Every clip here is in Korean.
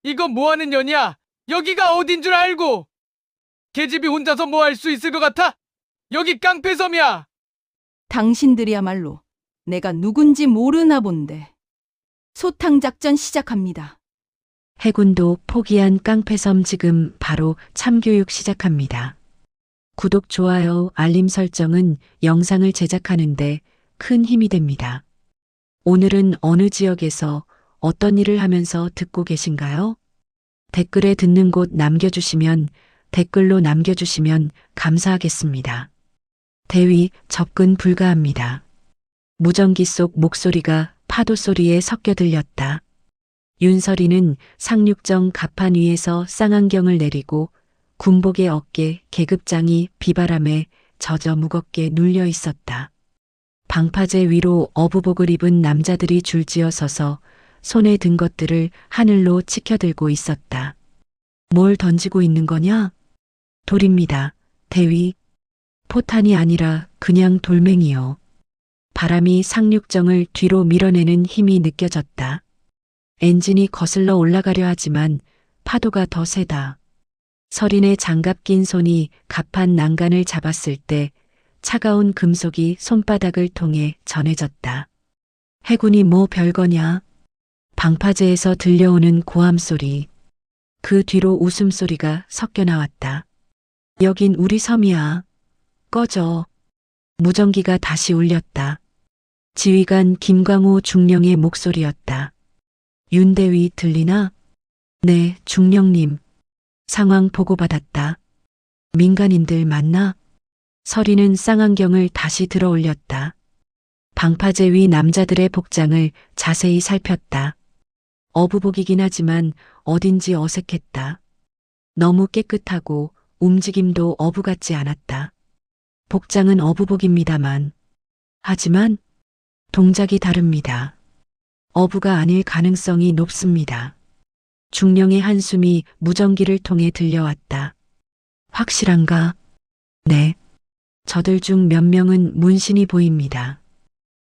이거 뭐하는 년이야? 여기가 어딘 줄 알고! 계집이 혼자서 뭐 할 수 있을 것 같아? 여기 깡패섬이야! 당신들이야말로 내가 누군지 모르나 본데. 소탕 작전 시작합니다. 해군도 포기한 깡패섬 지금 바로 참교육 시작합니다. 구독, 좋아요, 알림 설정은 영상을 제작하는데 큰 힘이 됩니다. 오늘은 어느 지역에서 어떤 일을 하면서 듣고 계신가요? 댓글에 듣는 곳 댓글로 남겨주시면 감사하겠습니다. 대위 접근 불가합니다. 무전기 속 목소리가 파도 소리에 섞여 들렸다. 윤설이는 상륙정 갑판 위에서 쌍안경을 내리고 군복의 어깨 계급장이 비바람에 젖어 무겁게 눌려 있었다. 방파제 위로 어부복을 입은 남자들이 줄지어 서서 손에 든 것들을 하늘로 치켜들고 있었다. 뭘 던지고 있는 거냐? 돌입니다. 대위. 포탄이 아니라 그냥 돌멩이요. 바람이 상륙정을 뒤로 밀어내는 힘이 느껴졌다. 엔진이 거슬러 올라가려 하지만 파도가 더 세다. 설인의 장갑 낀 손이 갑판 난간을 잡았을 때 차가운 금속이 손바닥을 통해 전해졌다. 해군이 뭐 별거냐? 방파제에서 들려오는 고함 소리. 그 뒤로 웃음소리가 섞여 나왔다. 여긴 우리 섬이야. 꺼져. 무전기가 다시 울렸다. 지휘관 김광호 중령의 목소리였다. 윤대위 들리나? 네, 중령님. 상황 보고받았다. 민간인들 맞나? 설이는 쌍안경을 다시 들어 올렸다. 방파제 위 남자들의 복장을 자세히 살폈다. 어부복이긴 하지만 어딘지 어색했다. 너무 깨끗하고 움직임도 어부 같지 않았다. 복장은 어부복입니다만. 하지만 동작이 다릅니다. 어부가 아닐 가능성이 높습니다. 중령의 한숨이 무전기를 통해 들려왔다. 확실한가? 네. 저들 중 몇 명은 문신이 보입니다.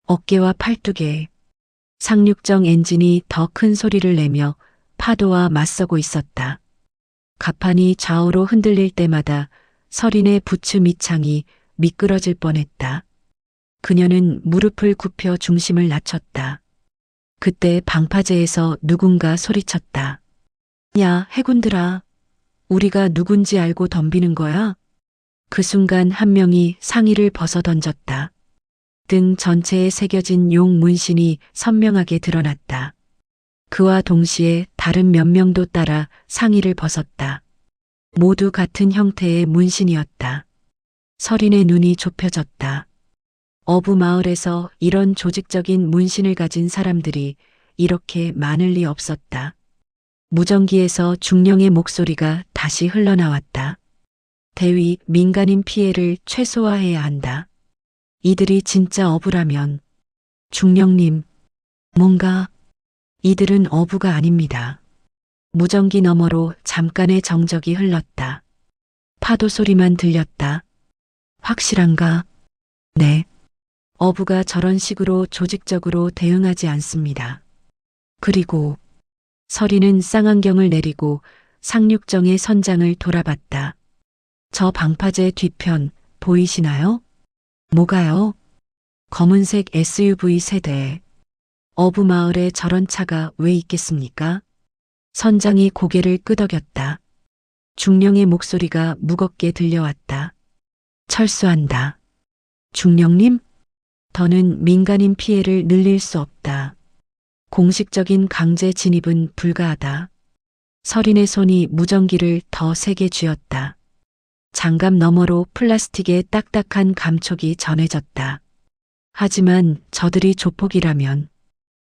어깨와 팔뚝에. 상륙정 엔진이 더 큰 소리를 내며 파도와 맞서고 있었다. 갑판이 좌우로 흔들릴 때마다 설인의 부츠 밑창이 미끄러질 뻔했다. 그녀는 무릎을 굽혀 중심을 낮췄다. 그때 방파제에서 누군가 소리쳤다. 야, 해군들아. 우리가 누군지 알고 덤비는 거야? 그 순간 한 명이 상의를 벗어 던졌다. 등 전체에 새겨진 용 문신이 선명하게 드러났다. 그와 동시에 다른 몇 명도 따라 상의를 벗었다. 모두 같은 형태의 문신이었다. 설인의 눈이 좁혀졌다. 어부 마을에서 이런 조직적인 문신을 가진 사람들이 이렇게 많을 리 없었다. 무전기에서 중령의 목소리가 다시 흘러나왔다. 대위, 민간인 피해를 최소화해야 한다. 이들이 진짜 어부라면. 중령님, 뭔가. 이들은 어부가 아닙니다. 무전기 너머로 잠깐의 정적이 흘렀다. 파도 소리만 들렸다. 확실한가? 네. 어부가 저런 식으로 조직적으로 대응하지 않습니다. 그리고 설이는 쌍안경을 내리고 상륙정의 선장을 돌아봤다. 저 방파제 뒤편 보이시나요? 뭐가요? 검은색 SUV 세대. 어부 마을에 저런 차가 왜 있겠습니까? 선장이 고개를 끄덕였다. 중령의 목소리가 무겁게 들려왔다. 철수한다. 중령님? 더는 민간인 피해를 늘릴 수 없다. 공식적인 강제 진입은 불가하다. 설인의 손이 무전기를 더 세게 쥐었다. 장갑 너머로 플라스틱의 딱딱한 감촉이 전해졌다. 하지만 저들이 조폭이라면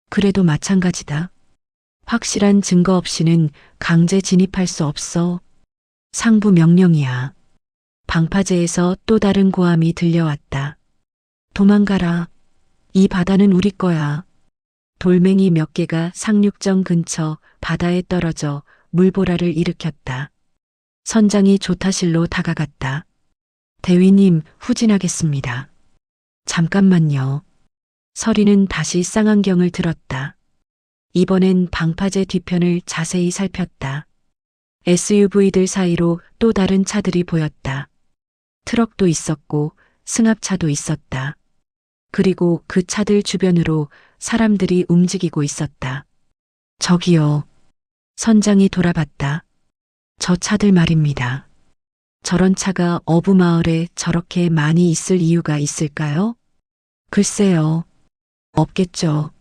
그래도 마찬가지다. 확실한 증거 없이는 강제 진입할 수 없어. 상부 명령이야. 방파제에서 또 다른 고함이 들려왔다. 도망가라. 이 바다는 우리 거야. 돌멩이 몇 개가 상륙정 근처 바다에 떨어져 물보라를 일으켰다. 선장이 조타실로 다가갔다. 대위님, 후진하겠습니다. 잠깐만요. 설이는 다시 쌍안경을 들었다. 이번엔 방파제 뒤편을 자세히 살폈다. SUV들 사이로 또 다른 차들이 보였다. 트럭도 있었고 승합차도 있었다. 그리고 그 차들 주변으로 사람들이 움직이고 있었다. 저기요. 선장이 돌아봤다. 저 차들 말입니다. 저런 차가 어부마을에 저렇게 많이 있을 이유가 있을까요? 글쎄요. 없겠죠.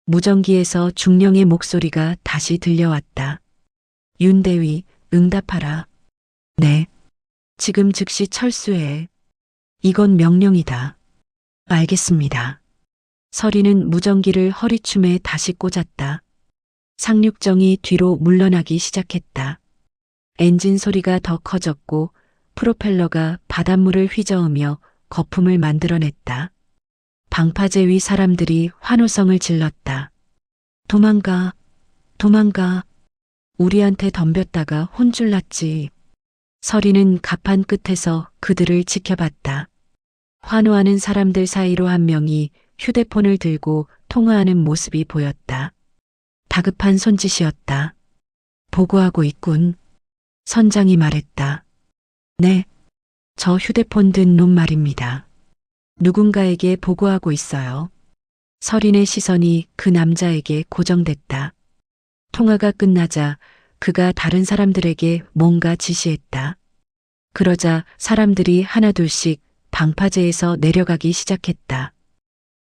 무전기에서 중령의 목소리가 다시 들려왔다. 윤대위, 응답하라. 네. 지금 즉시 철수해. 이건 명령이다. 알겠습니다. 서리는 무전기를 허리춤에 다시 꽂았다. 상륙정이 뒤로 물러나기 시작했다. 엔진 소리가 더 커졌고 프로펠러가 바닷물을 휘저으며 거품을 만들어냈다. 방파제 위 사람들이 환호성을 질렀다. 도망가, 도망가. 우리한테 덤볐다가 혼쭐 났지. 서리는 갑판 끝에서 그들을 지켜봤다. 환호하는 사람들 사이로 한 명이 휴대폰을 들고 통화하는 모습이 보였다. 다급한 손짓이었다. 보고하고 있군. 선장이 말했다. 네, 저 휴대폰 든 놈 말입니다. 누군가에게 보고하고 있어요. 서린의 시선이 그 남자에게 고정됐다. 통화가 끝나자 그가 다른 사람들에게 뭔가 지시했다. 그러자 사람들이 하나둘씩 방파제에서 내려가기 시작했다.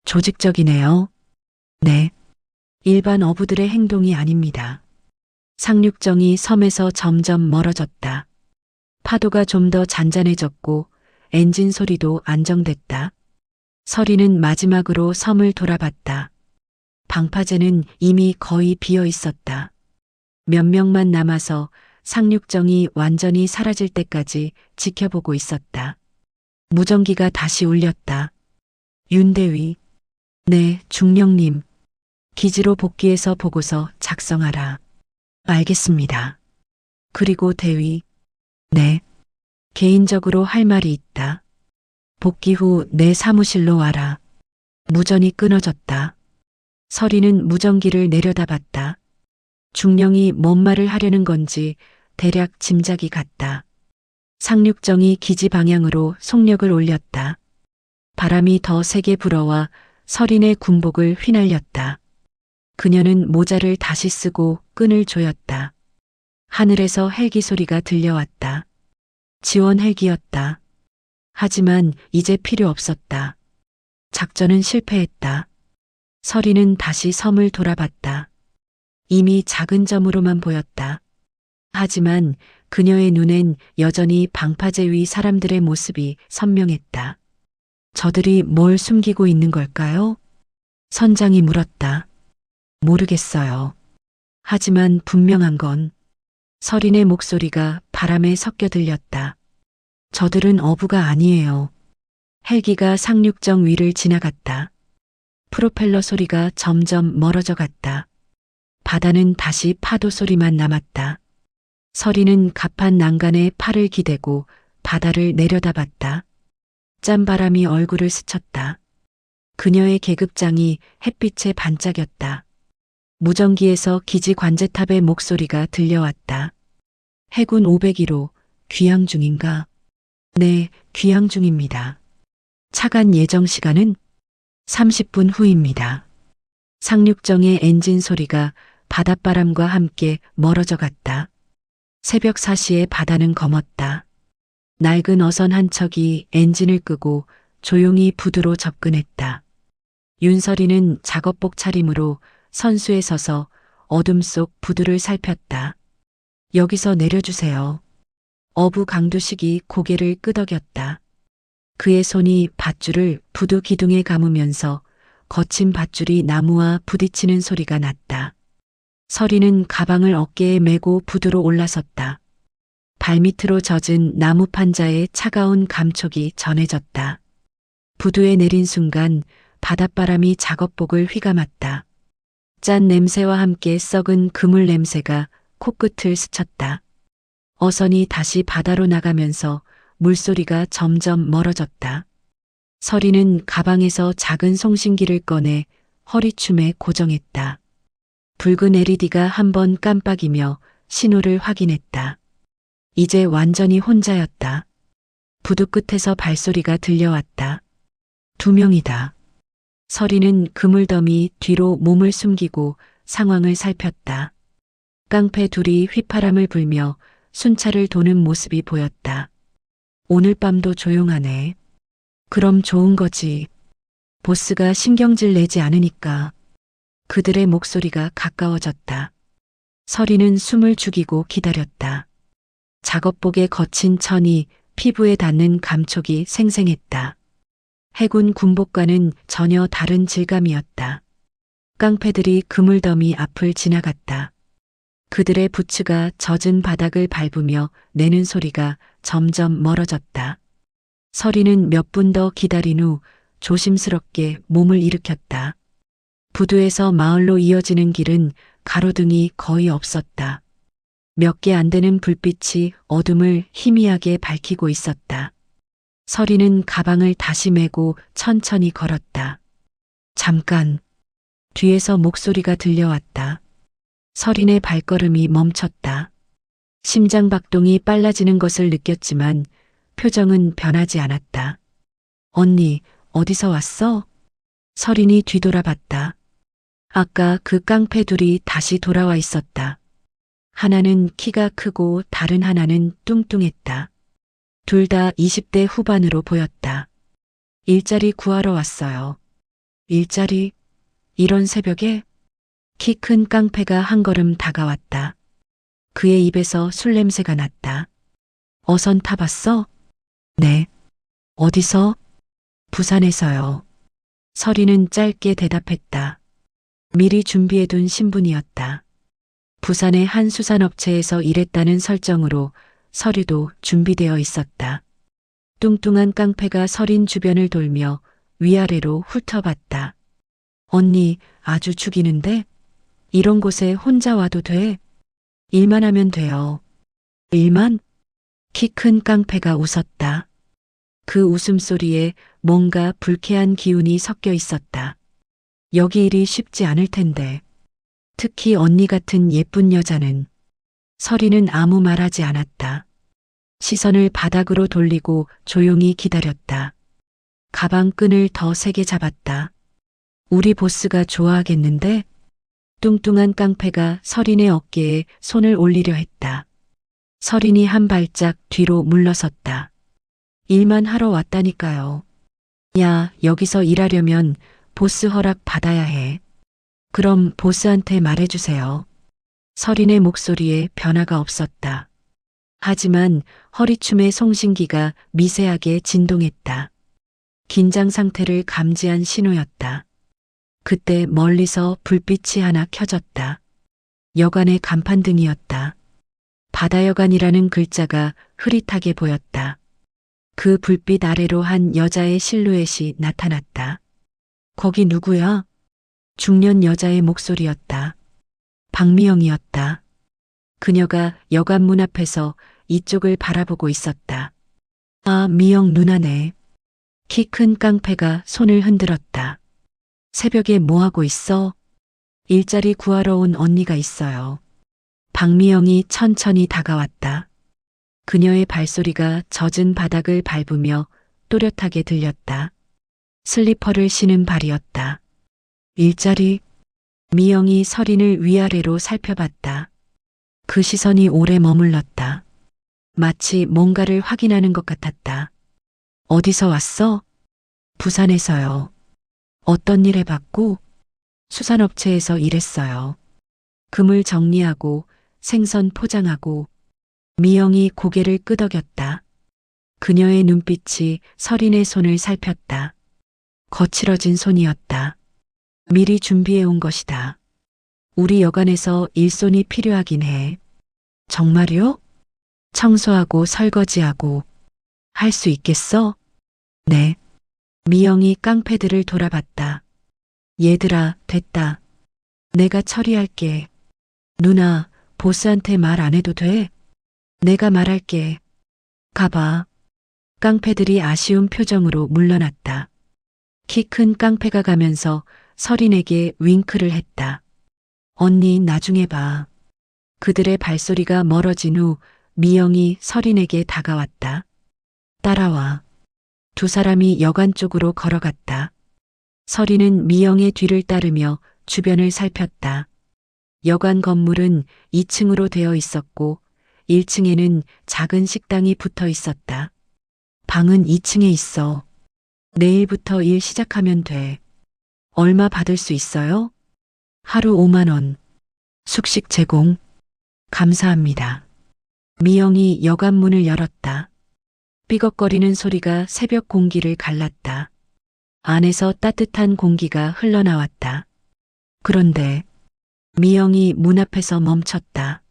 조직적이네요. 네. 일반 어부들의 행동이 아닙니다. 상륙정이 섬에서 점점 멀어졌다. 파도가 좀 더 잔잔해졌고 엔진 소리도 안정됐다. 서리는 마지막으로 섬을 돌아봤다. 방파제는 이미 거의 비어 있었다. 몇 명만 남아서 상륙정이 완전히 사라질 때까지 지켜보고 있었다. 무전기가 다시 울렸다. 윤대위. 네, 중령님. 기지로 복귀해서 보고서 작성하라. 알겠습니다. 그리고 대위. 네. 개인적으로 할 말이 있다. 복귀 후 내 사무실로 와라. 무전이 끊어졌다. 서리는 무전기를 내려다봤다. 중령이 뭔 말을 하려는 건지 대략 짐작이 갔다. 상륙정이 기지 방향으로 속력을 올렸다. 바람이 더 세게 불어와 서린의 군복을 휘날렸다. 그녀는 모자를 다시 쓰고 끈을 조였다. 하늘에서 헬기 소리가 들려왔다. 지원 헬기였다. 하지만 이제 필요 없었다. 작전은 실패했다. 서리는 다시 섬을 돌아봤다. 이미 작은 점으로만 보였다. 하지만 그녀의 눈엔 여전히 방파제 위 사람들의 모습이 선명했다. 저들이 뭘 숨기고 있는 걸까요? 선장이 물었다. 모르겠어요. 하지만 분명한 건 서린의 목소리가 바람에 섞여 들렸다. 저들은 어부가 아니에요. 헬기가 상륙정 위를 지나갔다. 프로펠러 소리가 점점 멀어져 갔다. 바다는 다시 파도 소리만 남았다. 서리는 갑판 난간에 팔을 기대고 바다를 내려다봤다. 짠바람이 얼굴을 스쳤다. 그녀의 계급장이 햇빛에 반짝였다. 무전기에서 기지 관제탑의 목소리가 들려왔다. 해군 501호, 귀향 중인가? 네, 귀향 중입니다. 차간 예정 시간은 30분 후입니다. 상륙정의 엔진 소리가 바닷바람과 함께 멀어져 갔다. 새벽 4시에 바다는 검었다. 낡은 어선 한 척이 엔진을 끄고 조용히 부두로 접근했다. 윤설이는 작업복 차림으로 선수에 서서 어둠 속 부두를 살폈다. 여기서 내려주세요. 어부 강두식이 고개를 끄덕였다. 그의 손이 밧줄을 부두 기둥에 감으면서 거친 밧줄이 나무와 부딪히는 소리가 났다. 서리는 가방을 어깨에 메고 부두로 올라섰다. 발밑으로 젖은 나무 판자에 차가운 감촉이 전해졌다. 부두에 내린 순간 바닷바람이 작업복을 휘감았다. 짠 냄새와 함께 썩은 그물 냄새가 코끝을 스쳤다. 어선이 다시 바다로 나가면서 물소리가 점점 멀어졌다. 서리는 가방에서 작은 송신기를 꺼내 허리춤에 고정했다. 붉은 LED가 한 번 깜빡이며 신호를 확인했다. 이제 완전히 혼자였다. 부두 끝에서 발소리가 들려왔다. 2명이다. 서리는 그물더미 뒤로 몸을 숨기고 상황을 살폈다. 깡패 둘이 휘파람을 불며 순찰을 도는 모습이 보였다. 오늘 밤도 조용하네. 그럼 좋은 거지. 보스가 신경질 내지 않으니까. 그들의 목소리가 가까워졌다. 서리는 숨을 죽이고 기다렸다. 작업복의 거친 천이 피부에 닿는 감촉이 생생했다. 해군 군복과는 전혀 다른 질감이었다. 깡패들이 그물더미 앞을 지나갔다. 그들의 부츠가 젖은 바닥을 밟으며 내는 소리가 점점 멀어졌다. 서리는 몇 분 더 기다린 후 조심스럽게 몸을 일으켰다. 부두에서 마을로 이어지는 길은 가로등이 거의 없었다. 몇 개 안 되는 불빛이 어둠을 희미하게 밝히고 있었다. 서리는 가방을 다시 메고 천천히 걸었다. 잠깐. 뒤에서 목소리가 들려왔다. 서린의 발걸음이 멈췄다. 심장박동이 빨라지는 것을 느꼈지만 표정은 변하지 않았다. 언니, 어디서 왔어? 서린이 뒤돌아봤다. 아까 그 깡패 둘이 다시 돌아와 있었다. 하나는 키가 크고 다른 하나는 뚱뚱했다. 둘 다 20대 후반으로 보였다. 일자리 구하러 왔어요. 일자리? 이런 새벽에? 키 큰 깡패가 한 걸음 다가왔다. 그의 입에서 술 냄새가 났다. 어선 타봤어? 네. 어디서? 부산에서요. 서리는 짧게 대답했다. 미리 준비해둔 신분이었다. 부산의 한 수산업체에서 일했다는 설정으로 서류도 준비되어 있었다. 뚱뚱한 깡패가 서린 주변을 돌며 위아래로 훑어봤다. 언니, 아주 죽이는데? 이런 곳에 혼자 와도 돼? 일만 하면 돼요. 일만? 키 큰 깡패가 웃었다. 그 웃음소리에 뭔가 불쾌한 기운이 섞여 있었다. 여기 일이 쉽지 않을 텐데. 특히 언니 같은 예쁜 여자는. 서리는 아무 말하지 않았다. 시선을 바닥으로 돌리고 조용히 기다렸다. 가방 끈을 더 세게 잡았다. 우리 보스가 좋아하겠는데? 뚱뚱한 깡패가 서린의 어깨에 손을 올리려 했다. 서린이 한 발짝 뒤로 물러섰다. 일만 하러 왔다니까요. 야, 여기서 일하려면 보스 허락 받아야 해. 그럼 보스한테 말해주세요. 서린의 목소리에 변화가 없었다. 하지만 허리춤의 송신기가 미세하게 진동했다. 긴장 상태를 감지한 신호였다. 그때 멀리서 불빛이 하나 켜졌다. 여관의 간판등이었다. 바다여관이라는 글자가 흐릿하게 보였다. 그 불빛 아래로 한 여자의 실루엣이 나타났다. 거기 누구야? 중년 여자의 목소리였다. 박미영이었다. 그녀가 여관 문 앞에서 이쪽을 바라보고 있었다. 아, 미영 누나네. 키 큰 깡패가 손을 흔들었다. 새벽에 뭐하고 있어? 일자리 구하러 온 언니가 있어요. 박미영이 천천히 다가왔다. 그녀의 발소리가 젖은 바닥을 밟으며 또렷하게 들렸다. 슬리퍼를 신은 발이었다. 일자리? 미영이 서린을 위아래로 살펴봤다. 그 시선이 오래 머물렀다. 마치 뭔가를 확인하는 것 같았다. 어디서 왔어? 부산에서요. 어떤 일 해봤고? 수산업체에서 일했어요. 금을 정리하고 생선 포장하고. 미영이 고개를 끄덕였다. 그녀의 눈빛이 서린의 손을 살폈다. 거칠어진 손이었다. 미리 준비해 온 것이다. 우리 여관에서 일손이 필요하긴 해. 정말요? 청소하고 설거지하고. 할 수 있겠어? 네. 미영이 깡패들을 돌아봤다. 얘들아, 됐다. 내가 처리할게. 누나, 보스한테 말 안 해도 돼? 내가 말할게. 가봐. 깡패들이 아쉬운 표정으로 물러났다. 키 큰 깡패가 가면서 서린에게 윙크를 했다. 언니 나중에 봐. 그들의 발소리가 멀어진 후 미영이 서린에게 다가왔다. 따라와. 두 사람이 여관 쪽으로 걸어갔다. 서린은 미영의 뒤를 따르며 주변을 살폈다. 여관 건물은 2층으로 되어 있었고 1층에는 작은 식당이 붙어 있었다. 방은 2층에 있어. 내일부터 일 시작하면 돼. 얼마 받을 수 있어요? 하루 5만 원. 숙식 제공. 감사합니다. 미영이 여관 문을 열었다. 삐걱거리는 소리가 새벽 공기를 갈랐다. 안에서 따뜻한 공기가 흘러나왔다. 그런데 미영이 문 앞에서 멈췄다.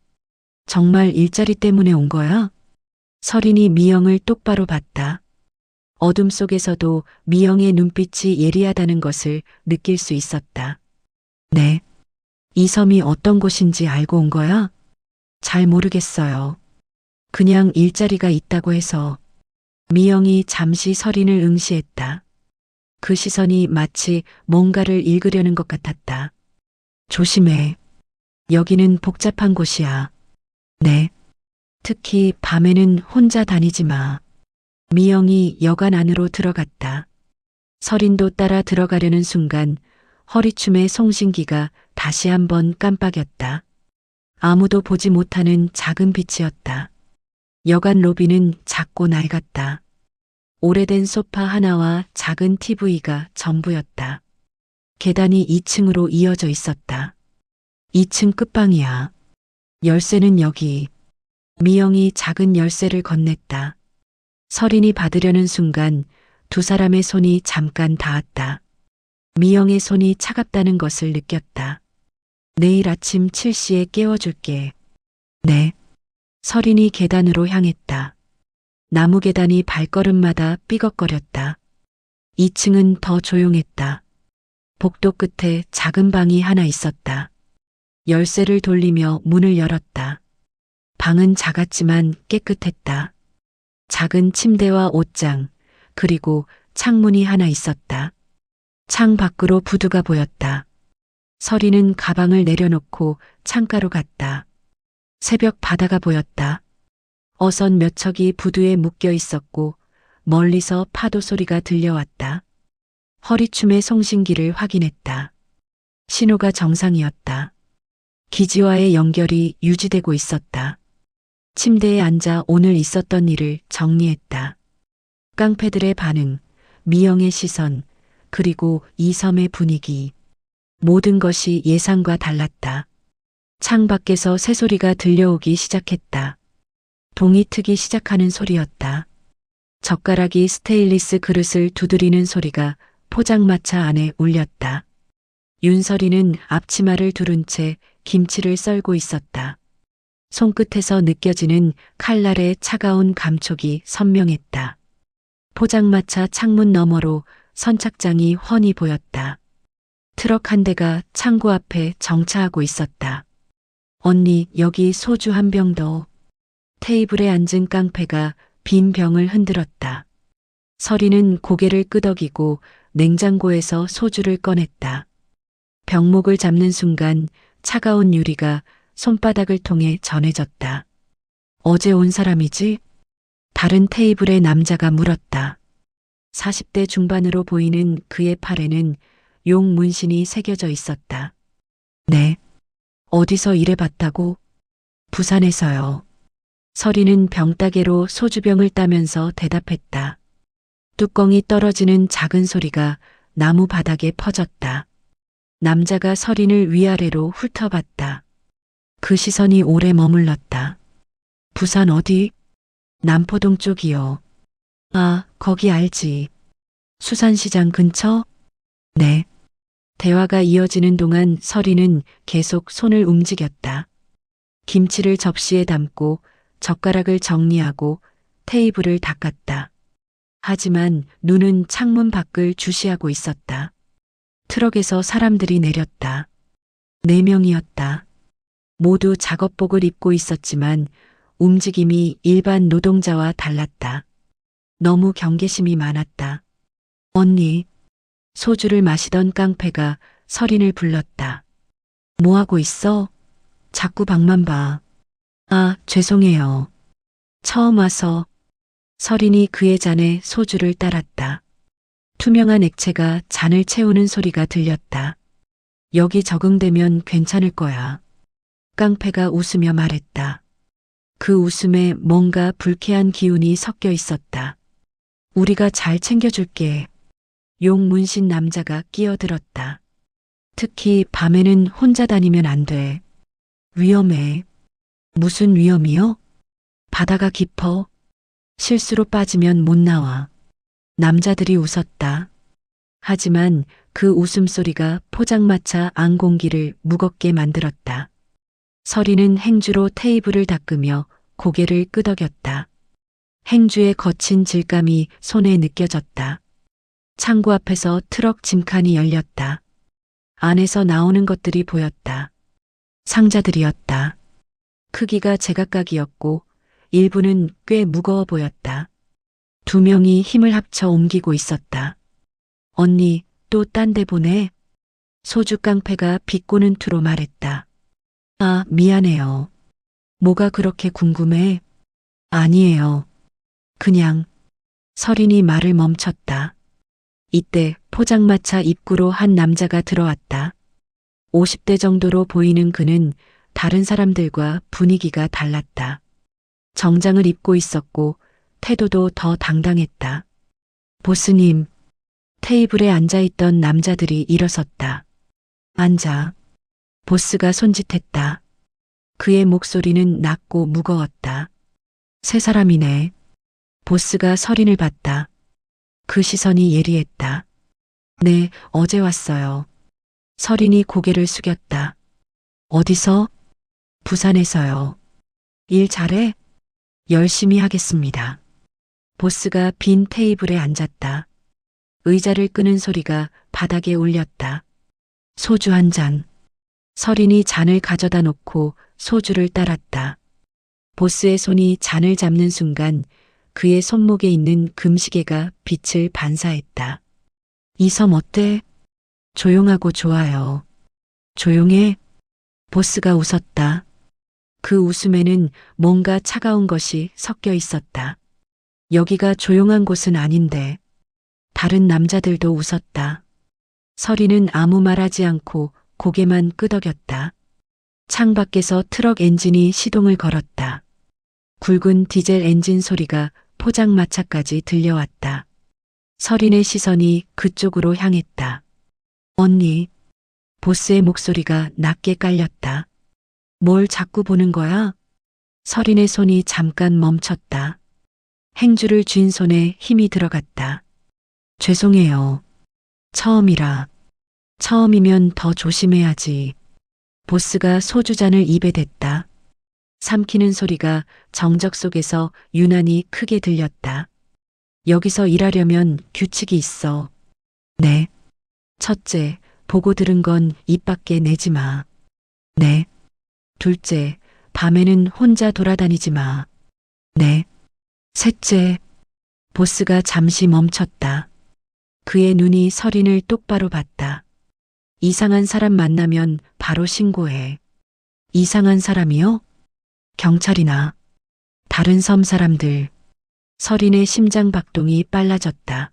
정말 일자리 때문에 온 거야? 서린이 미영을 똑바로 봤다. 어둠 속에서도 미영의 눈빛이 예리하다는 것을 느낄 수 있었다. 네. 이 섬이 어떤 곳인지 알고 온 거야? 잘 모르겠어요. 그냥 일자리가 있다고 해서. 미영이 잠시 서린을 응시했다. 그 시선이 마치 뭔가를 읽으려는 것 같았다. 조심해. 여기는 복잡한 곳이야. 네. 특히 밤에는 혼자 다니지 마. 미영이 여관 안으로 들어갔다. 서린도 따라 들어가려는 순간 허리춤의 송신기가 다시 한번 깜빡였다. 아무도 보지 못하는 작은 빛이었다. 여관 로비는 작고 낡았다. 오래된 소파 하나와 작은 TV가 전부였다. 계단이 2층으로 이어져 있었다. 2층 끝방이야. 열쇠는 여기. 미영이 작은 열쇠를 건넸다. 서린이 받으려는 순간 두 사람의 손이 잠깐 닿았다. 미영의 손이 차갑다는 것을 느꼈다. 내일 아침 7시에 깨워줄게. 네. 서린이 계단으로 향했다. 나무 계단이 발걸음마다 삐걱거렸다. 2층은 더 조용했다. 복도 끝에 작은 방이 하나 있었다. 열쇠를 돌리며 문을 열었다. 방은 작았지만 깨끗했다. 작은 침대와 옷장, 그리고 창문이 하나 있었다. 창 밖으로 부두가 보였다. 서린은 가방을 내려놓고 창가로 갔다. 새벽 바다가 보였다. 어선 몇 척이 부두에 묶여 있었고 멀리서 파도 소리가 들려왔다. 허리춤의 송신기를 확인했다. 신호가 정상이었다. 기지와의 연결이 유지되고 있었다. 침대에 앉아 오늘 있었던 일을 정리했다. 깡패들의 반응, 미영의 시선, 그리고 이 섬의 분위기. 모든 것이 예상과 달랐다. 창 밖에서 새소리가 들려오기 시작했다. 동이 트기 시작하는 소리였다. 젓가락이 스테인리스 그릇을 두드리는 소리가 포장마차 안에 울렸다. 윤설이는 앞치마를 두른 채 김치를 썰고 있었다. 손끝에서 느껴지는 칼날의 차가운 감촉이 선명했다. 포장마차 창문 너머로 선착장이 훤히 보였다. 트럭 한 대가 창고 앞에 정차하고 있었다. 언니, 여기 소주 한 병 더. 테이블에 앉은 깡패가 빈 병을 흔들었다. 서린은 고개를 끄덕이고 냉장고에서 소주를 꺼냈다. 병목을 잡는 순간 차가운 유리가 손바닥을 통해 전해졌다. 어제 온 사람이지? 다른 테이블의 남자가 물었다. 40대 중반으로 보이는 그의 팔에는 용 문신이 새겨져 있었다. 네. 어디서 일해봤다고? 부산에서요. 서린은 병따개로 소주병을 따면서 대답했다. 뚜껑이 떨어지는 작은 소리가 나무 바닥에 퍼졌다. 남자가 서린을 위아래로 훑어봤다. 그 시선이 오래 머물렀다. 부산 어디? 남포동 쪽이요. 아, 거기 알지. 수산시장 근처? 네. 대화가 이어지는 동안 서린은 계속 손을 움직였다. 김치를 접시에 담고 젓가락을 정리하고 테이블을 닦았다. 하지만 눈은 창문 밖을 주시하고 있었다. 트럭에서 사람들이 내렸다. 4명이었다. 모두 작업복을 입고 있었지만 움직임이 일반 노동자와 달랐다. 너무 경계심이 많았다. 언니, 소주를 마시던 깡패가 서린을 불렀다. 뭐 하고 있어? 자꾸 방만 봐. 아, 죄송해요. 처음 와서. 서린이 그의 잔에 소주를 따랐다. 투명한 액체가 잔을 채우는 소리가 들렸다. 여기 적응되면 괜찮을 거야. 깡패가 웃으며 말했다. 그 웃음에 뭔가 불쾌한 기운이 섞여 있었다. 우리가 잘 챙겨줄게. 용 문신 남자가 끼어들었다. 특히 밤에는 혼자 다니면 안 돼. 위험해. 무슨 위험이요? 바다가 깊어. 실수로 빠지면 못 나와. 남자들이 웃었다. 하지만 그 웃음소리가 포장마차 안 공기를 무겁게 만들었다. 서리는 행주로 테이블을 닦으며 고개를 끄덕였다. 행주의 거친 질감이 손에 느껴졌다. 창고 앞에서 트럭 짐칸이 열렸다. 안에서 나오는 것들이 보였다. 상자들이었다. 크기가 제각각이었고 일부는 꽤 무거워 보였다. 두 명이 힘을 합쳐 옮기고 있었다. 언니, 또 딴 데 보내? 소주 깡패가 비꼬는 투로 말했다. 아, 미안해요. 뭐가 그렇게 궁금해? 아니에요. 그냥. 서린이 말을 멈췄다. 이때 포장마차 입구로 한 남자가 들어왔다. 50대 정도로 보이는 그는 다른 사람들과 분위기가 달랐다. 정장을 입고 있었고 태도도 더 당당했다. 보스님, 테이블에 앉아있던 남자들이 일어섰다. 앉아. 보스가 손짓했다. 그의 목소리는 낮고 무거웠다. 세 사람이네. 보스가 서린을 봤다. 그 시선이 예리했다. 네, 어제 왔어요. 서린이 고개를 숙였다. 어디서? 부산에서요. 일 잘해? 열심히 하겠습니다. 보스가 빈 테이블에 앉았다. 의자를 끄는 소리가 바닥에 울렸다. 소주 한 잔. 서린이 잔을 가져다 놓고 소주를 따랐다. 보스의 손이 잔을 잡는 순간 그의 손목에 있는 금시계가 빛을 반사했다. 이 섬 어때? 조용하고 좋아요. 조용해? 보스가 웃었다. 그 웃음에는 뭔가 차가운 것이 섞여 있었다. 여기가 조용한 곳은 아닌데. 다른 남자들도 웃었다. 서리는 아무 말하지 않고 고개만 끄덕였다. 창밖에서 트럭 엔진이 시동을 걸었다. 굵은 디젤 엔진 소리가 포장마차까지 들려왔다. 서린의 시선이 그쪽으로 향했다. 언니, 보스의 목소리가 낮게 깔렸다. 뭘 자꾸 보는 거야? 서린의 손이 잠깐 멈췄다. 행주를 쥔 손에 힘이 들어갔다. 죄송해요. 처음이라. 처음이면 더 조심해야지. 보스가 소주잔을 입에 댔다. 삼키는 소리가 정적 속에서 유난히 크게 들렸다. 여기서 일하려면 규칙이 있어. 네. 첫째, 보고 들은 건 입 밖에 내지 마. 네. 둘째, 밤에는 혼자 돌아다니지 마. 네. 셋째, 보스가 잠시 멈췄다. 그의 눈이 서린을 똑바로 봤다. 이상한 사람 만나면 바로 신고해. 이상한 사람이요? 경찰이나 다른 섬 사람들. 서린의 심장 박동이 빨라졌다.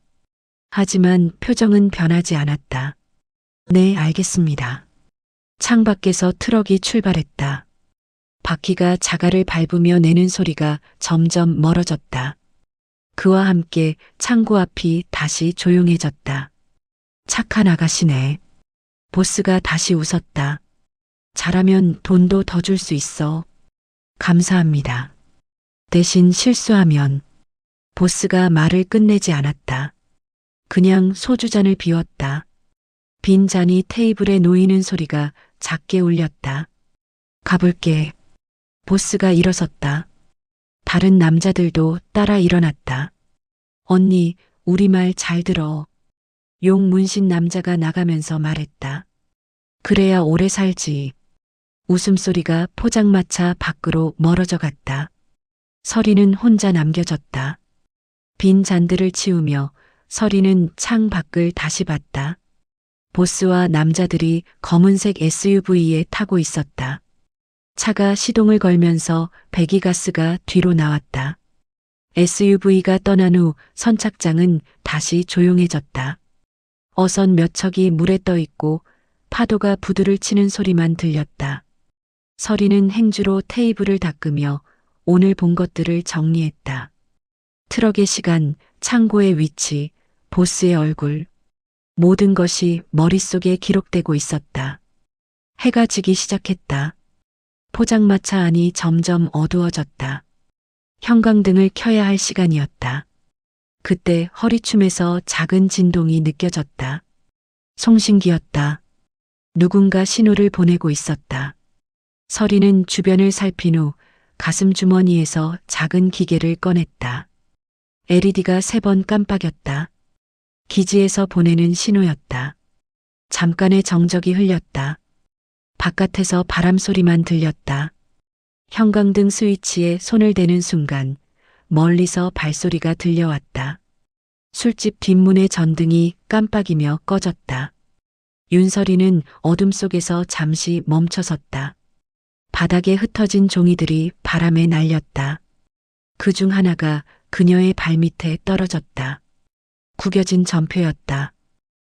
하지만 표정은 변하지 않았다. 네, 알겠습니다. 창밖에서 트럭이 출발했다. 바퀴가 자갈을 밟으며 내는 소리가 점점 멀어졌다. 그와 함께 창고 앞이 다시 조용해졌다. 착한 아가씨네. 보스가 다시 웃었다. 잘하면 돈도 더 줄 수 있어. 감사합니다. 대신 실수하면. 보스가 말을 끝내지 않았다. 그냥 소주잔을 비웠다. 빈 잔이 테이블에 놓이는 소리가 작게 울렸다. 가볼게. 보스가 일어섰다. 다른 남자들도 따라 일어났다. 언니, 우리 말 잘 들어. 용 문신 남자가 나가면서 말했다. 그래야 오래 살지. 웃음소리가 포장마차 밖으로 멀어져 갔다. 서리는 혼자 남겨졌다. 빈 잔들을 치우며 서리는 창 밖을 다시 봤다. 보스와 남자들이 검은색 SUV에 타고 있었다. 차가 시동을 걸면서 배기가스가 뒤로 나왔다. SUV가 떠난 후 선착장은 다시 조용해졌다. 어선 몇 척이 물에 떠 있고 파도가 부두를 치는 소리만 들렸다. 서리는 행주로 테이블을 닦으며 오늘 본 것들을 정리했다. 트럭의 시간, 창고의 위치, 보스의 얼굴, 모든 것이 머릿속에 기록되고 있었다. 해가 지기 시작했다. 포장마차 안이 점점 어두워졌다. 형광등을 켜야 할 시간이었다. 그때 허리춤에서 작은 진동이 느껴졌다. 송신기였다. 누군가 신호를 보내고 있었다. 서리는 주변을 살핀 후 가슴 주머니에서 작은 기계를 꺼냈다. LED가 3번 깜빡였다. 기지에서 보내는 신호였다. 잠깐의 정적이 흘렸다. 바깥에서 바람 소리만 들렸다. 형광등 스위치에 손을 대는 순간 멀리서 발소리가 들려왔다. 술집 뒷문의 전등이 깜빡이며 꺼졌다. 윤서리는 어둠 속에서 잠시 멈춰섰다. 바닥에 흩어진 종이들이 바람에 날렸다. 그 중 하나가 그녀의 발밑에 떨어졌다. 구겨진 전표였다.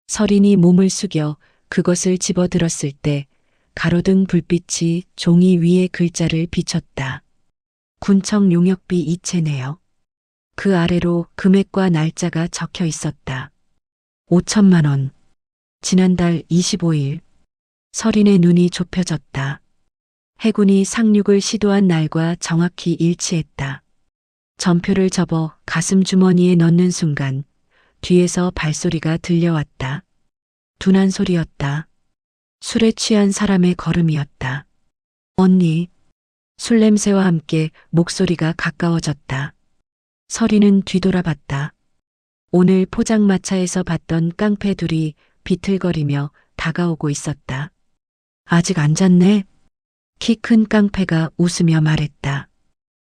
서린이 몸을 숙여 그것을 집어들었을 때 가로등 불빛이 종이 위에 글자를 비췄다. 군청 용역비 이체 내역. 그 아래로 금액과 날짜가 적혀 있었다. 5천만 원. 지난달 25일. 서린의 눈이 좁혀졌다. 해군이 상륙을 시도한 날과 정확히 일치했다. 전표를 접어 가슴 주머니에 넣는 순간 뒤에서 발소리가 들려왔다. 둔한 소리였다. 술에 취한 사람의 걸음이었다. 언니. 술 냄새와 함께 목소리가 가까워졌다. 서리는 뒤돌아봤다. 오늘 포장마차에서 봤던 깡패 둘이 비틀거리며 다가오고 있었다. 아직 안 잤네? 키 큰 깡패가 웃으며 말했다.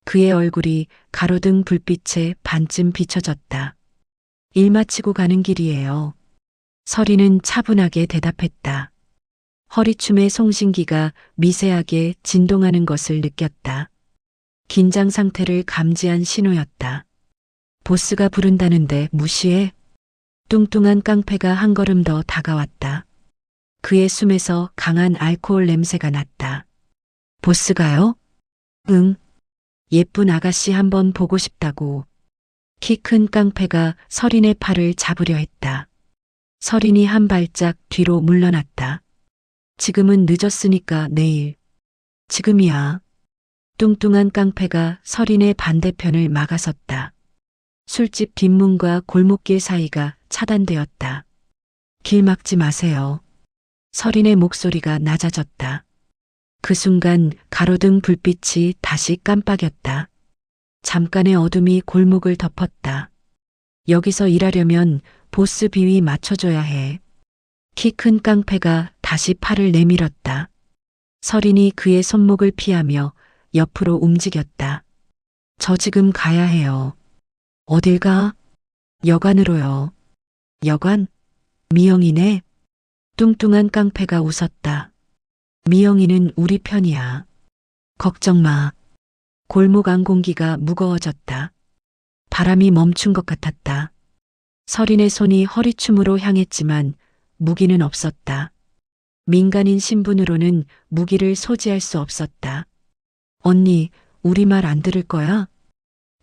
그의 얼굴이 가로등 불빛에 반쯤 비춰졌다. 일 마치고 가는 길이에요. 서리는 차분하게 대답했다. 허리춤의 송신기가 미세하게 진동하는 것을 느꼈다. 긴장 상태를 감지한 신호였다. 보스가 부른다는데 무시해? 뚱뚱한 깡패가 한 걸음 더 다가왔다. 그의 숨에서 강한 알코올 냄새가 났다. 보스가요? 응. 예쁜 아가씨 한번 보고 싶다고. 키 큰 깡패가 서린의 팔을 잡으려 했다. 서린이 한 발짝 뒤로 물러났다. 지금은 늦었으니까 내일. 지금이야. 뚱뚱한 깡패가 서린의 반대편을 막아섰다. 술집 뒷문과 골목길 사이가 차단되었다. 길 막지 마세요. 서린의 목소리가 낮아졌다. 그 순간 가로등 불빛이 다시 깜빡였다. 잠깐의 어둠이 골목을 덮었다. 여기서 일하려면 보스 비위 맞춰줘야 해. 키 큰 깡패가 다시 팔을 내밀었다. 서린이 그의 손목을 피하며 옆으로 움직였다. 저 지금 가야 해요. 어딜 가? 여관으로요. 여관? 미영이네? 뚱뚱한 깡패가 웃었다. 미영이는 우리 편이야. 걱정 마. 골목 안 공기가 무거워졌다. 바람이 멈춘 것 같았다. 서린의 손이 허리춤으로 향했지만 무기는 없었다. 민간인 신분으로는 무기를 소지할 수 없었다. 언니, 우리 말 안 들을 거야?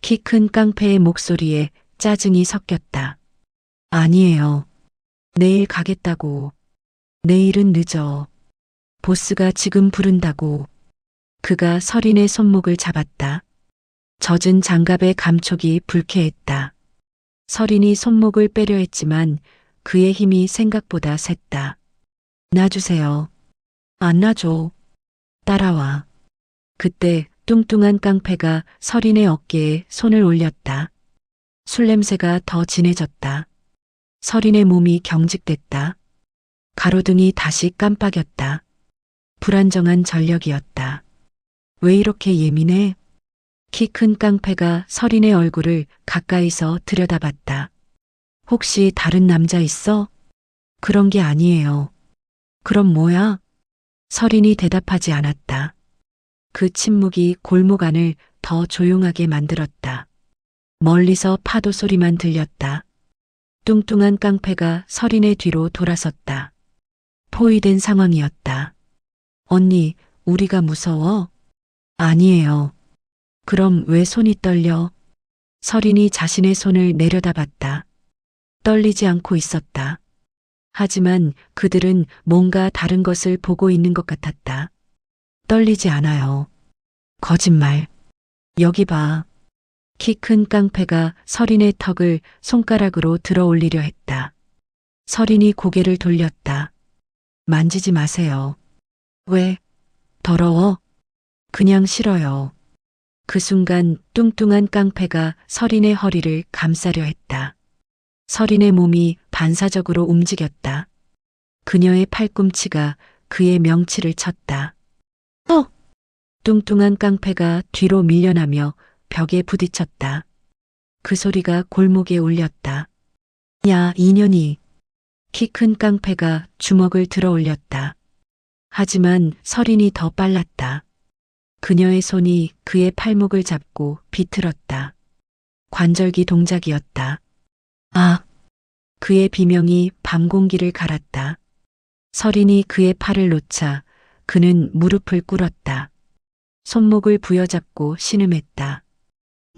키 큰 깡패의 목소리에 짜증이 섞였다. 아니에요. 내일 가겠다고. 내일은 늦어. 보스가 지금 부른다고. 그가 서린의 손목을 잡았다. 젖은 장갑의 감촉이 불쾌했다. 서린이 손목을 빼려 했지만 그의 힘이 생각보다 셌다. 놔주세요. 안 놔줘. 따라와. 그때 뚱뚱한 깡패가 서린의 어깨에 손을 올렸다. 술 냄새가 더 진해졌다. 서린의 몸이 경직됐다. 가로등이 다시 깜빡였다. 불안정한 전력이었다. 왜 이렇게 예민해? 키 큰 깡패가 서린의 얼굴을 가까이서 들여다봤다. 혹시 다른 남자 있어? 그런 게 아니에요. 그럼 뭐야? 서린이 대답하지 않았다. 그 침묵이 골목 안을 더 조용하게 만들었다. 멀리서 파도 소리만 들렸다. 뚱뚱한 깡패가 서린의 뒤로 돌아섰다. 포위된 상황이었다. 언니, 우리가 무서워? 아니에요. 그럼 왜 손이 떨려? 서린이 자신의 손을 내려다봤다. 떨리지 않고 있었다. 하지만 그들은 뭔가 다른 것을 보고 있는 것 같았다. 떨리지 않아요. 거짓말. 여기 봐. 키 큰 깡패가 서린의 턱을 손가락으로 들어 올리려 했다. 서린이 고개를 돌렸다. 만지지 마세요. 왜? 더러워? 그냥 싫어요. 그 순간 뚱뚱한 깡패가 서린의 허리를 감싸려 했다. 서린의 몸이 반사적으로 움직였다. 그녀의 팔꿈치가 그의 명치를 쳤다. 뚱뚱한 깡패가 뒤로 밀려나며 벽에 부딪혔다. 그 소리가 골목에 울렸다. 야, 이년이. 키 큰 깡패가 주먹을 들어 올렸다. 하지만 서린이 더 빨랐다. 그녀의 손이 그의 팔목을 잡고 비틀었다. 관절기 동작이었다. 아! 그의 비명이 밤 공기를 갈았다. 서린이 그의 팔을 놓자 그는 무릎을 꿇었다. 손목을 부여잡고 신음했다.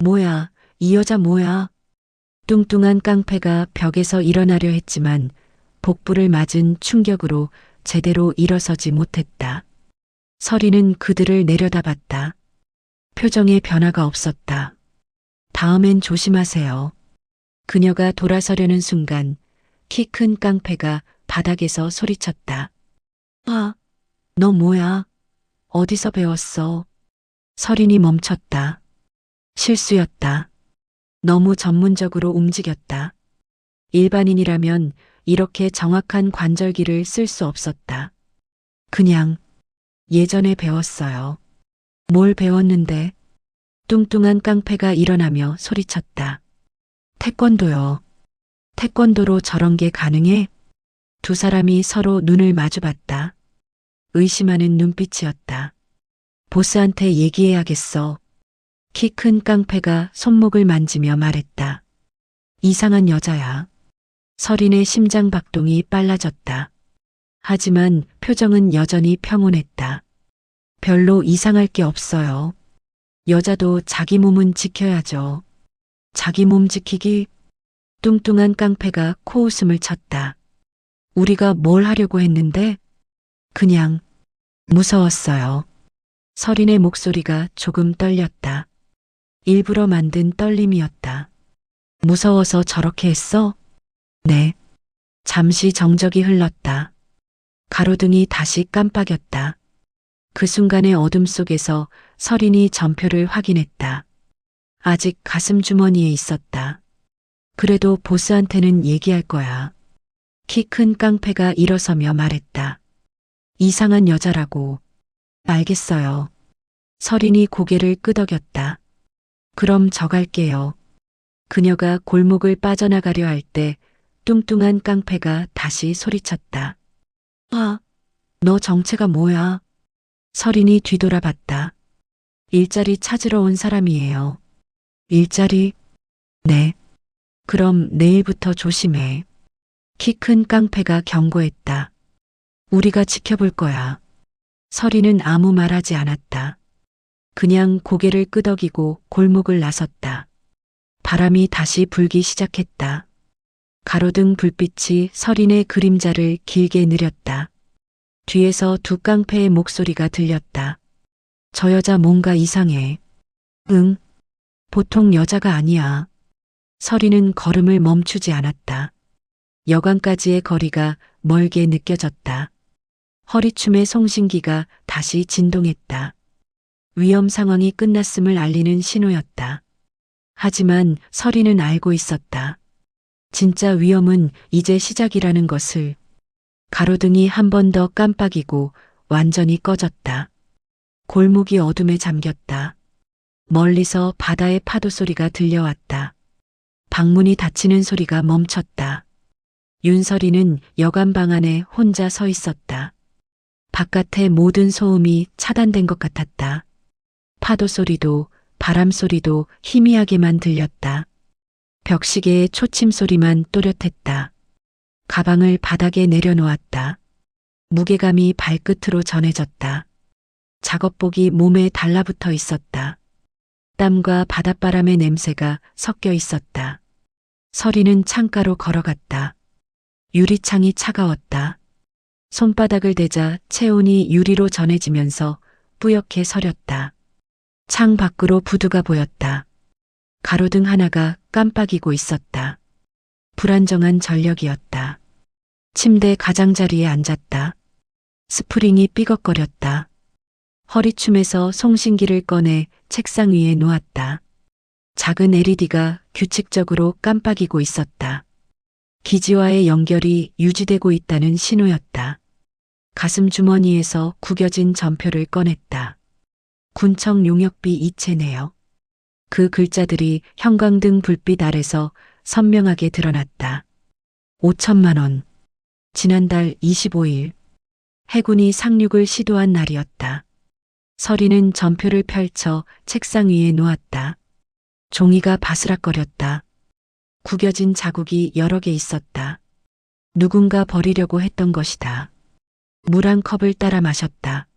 뭐야, 이 여자 뭐야? 뚱뚱한 깡패가 벽에서 일어나려 했지만 복부를 맞은 충격으로 제대로 일어서지 못했다. 서린은 그들을 내려다봤다. 표정에 변화가 없었다. 다음엔 조심하세요. 그녀가 돌아서려는 순간 키 큰 깡패가 바닥에서 소리쳤다. 아, 너 뭐야? 어디서 배웠어? 서린이 멈췄다. 실수였다. 너무 전문적으로 움직였다. 일반인이라면 이렇게 정확한 관절기를 쓸 수 없었다. 그냥 예전에 배웠어요. 뭘 배웠는데? 뚱뚱한 깡패가 일어나며 소리쳤다. 태권도요. 태권도로 저런 게 가능해? 두 사람이 서로 눈을 마주봤다. 의심하는 눈빛이었다. 보스한테 얘기해야겠어. 키 큰 깡패가 손목을 만지며 말했다. 이상한 여자야. 서린의 심장 박동이 빨라졌다. 하지만 표정은 여전히 평온했다. 별로 이상할 게 없어요. 여자도 자기 몸은 지켜야죠. 자기 몸 지키기? 뚱뚱한 깡패가 코웃음을 쳤다. 우리가 뭘 하려고 했는데? 그냥 무서웠어요. 서린의 목소리가 조금 떨렸다. 일부러 만든 떨림이었다. 무서워서 저렇게 했어? 네. 잠시 정적이 흘렀다. 가로등이 다시 깜빡였다. 그 순간의 어둠 속에서 서린이 전표를 확인했다. 아직 가슴 주머니에 있었다. 그래도 보스한테는 얘기할 거야. 키 큰 깡패가 일어서며 말했다. 이상한 여자라고. 알겠어요. 서린이 고개를 끄덕였다. 그럼 저 갈게요. 그녀가 골목을 빠져나가려 할 때 뚱뚱한 깡패가 다시 소리쳤다. 아, 너 정체가 뭐야? 서린이 뒤돌아봤다. 일자리 찾으러 온 사람이에요. 일자리? 네. 그럼 내일부터 조심해. 키 큰 깡패가 경고했다. 우리가 지켜볼 거야. 서린은 아무 말하지 않았다. 그냥 고개를 끄덕이고 골목을 나섰다. 바람이 다시 불기 시작했다. 가로등 불빛이 서린의 그림자를 길게 느렸다. 뒤에서 두 깡패의 목소리가 들렸다. 저 여자 뭔가 이상해. 응, 보통 여자가 아니야. 서린은 걸음을 멈추지 않았다. 여관까지의 거리가 멀게 느껴졌다. 허리춤의 송신기가 다시 진동했다. 위험 상황이 끝났음을 알리는 신호였다. 하지만 서린은 알고 있었다. 진짜 위험은 이제 시작이라는 것을. 가로등이 한 번 더 깜빡이고 완전히 꺼졌다. 골목이 어둠에 잠겼다. 멀리서 바다의 파도 소리가 들려왔다. 방문이 닫히는 소리가 멈췄다. 윤설이는 여관 방 안에 혼자 서 있었다. 바깥의 모든 소음이 차단된 것 같았다. 파도 소리도 바람 소리도 희미하게만 들렸다. 벽시계의 초침 소리만 또렷했다. 가방을 바닥에 내려놓았다. 무게감이 발끝으로 전해졌다. 작업복이 몸에 달라붙어 있었다. 땀과 바닷바람의 냄새가 섞여 있었다. 설이는 창가로 걸어갔다. 유리창이 차가웠다. 손바닥을 대자 체온이 유리로 전해지면서 뿌옇게 서렸다. 창 밖으로 부두가 보였다. 가로등 하나가 깜빡이고 있었다. 불안정한 전력이었다. 침대 가장자리에 앉았다. 스프링이 삐걱거렸다. 허리춤에서 송신기를 꺼내 책상 위에 놓았다. 작은 LED가 규칙적으로 깜빡이고 있었다. 기지와의 연결이 유지되고 있다는 신호였다. 가슴 주머니에서 구겨진 전표를 꺼냈다. 군청 용역비 이체 내역. 그 글자들이 형광등 불빛 아래서 선명하게 드러났다. 5천만 원. 지난달 25일. 해군이 상륙을 시도한 날이었다. 설이는 전표를 펼쳐 책상 위에 놓았다. 종이가 바스락거렸다. 구겨진 자국이 여러 개 있었다. 누군가 버리려고 했던 것이다. 물 한 컵을 따라 마셨다.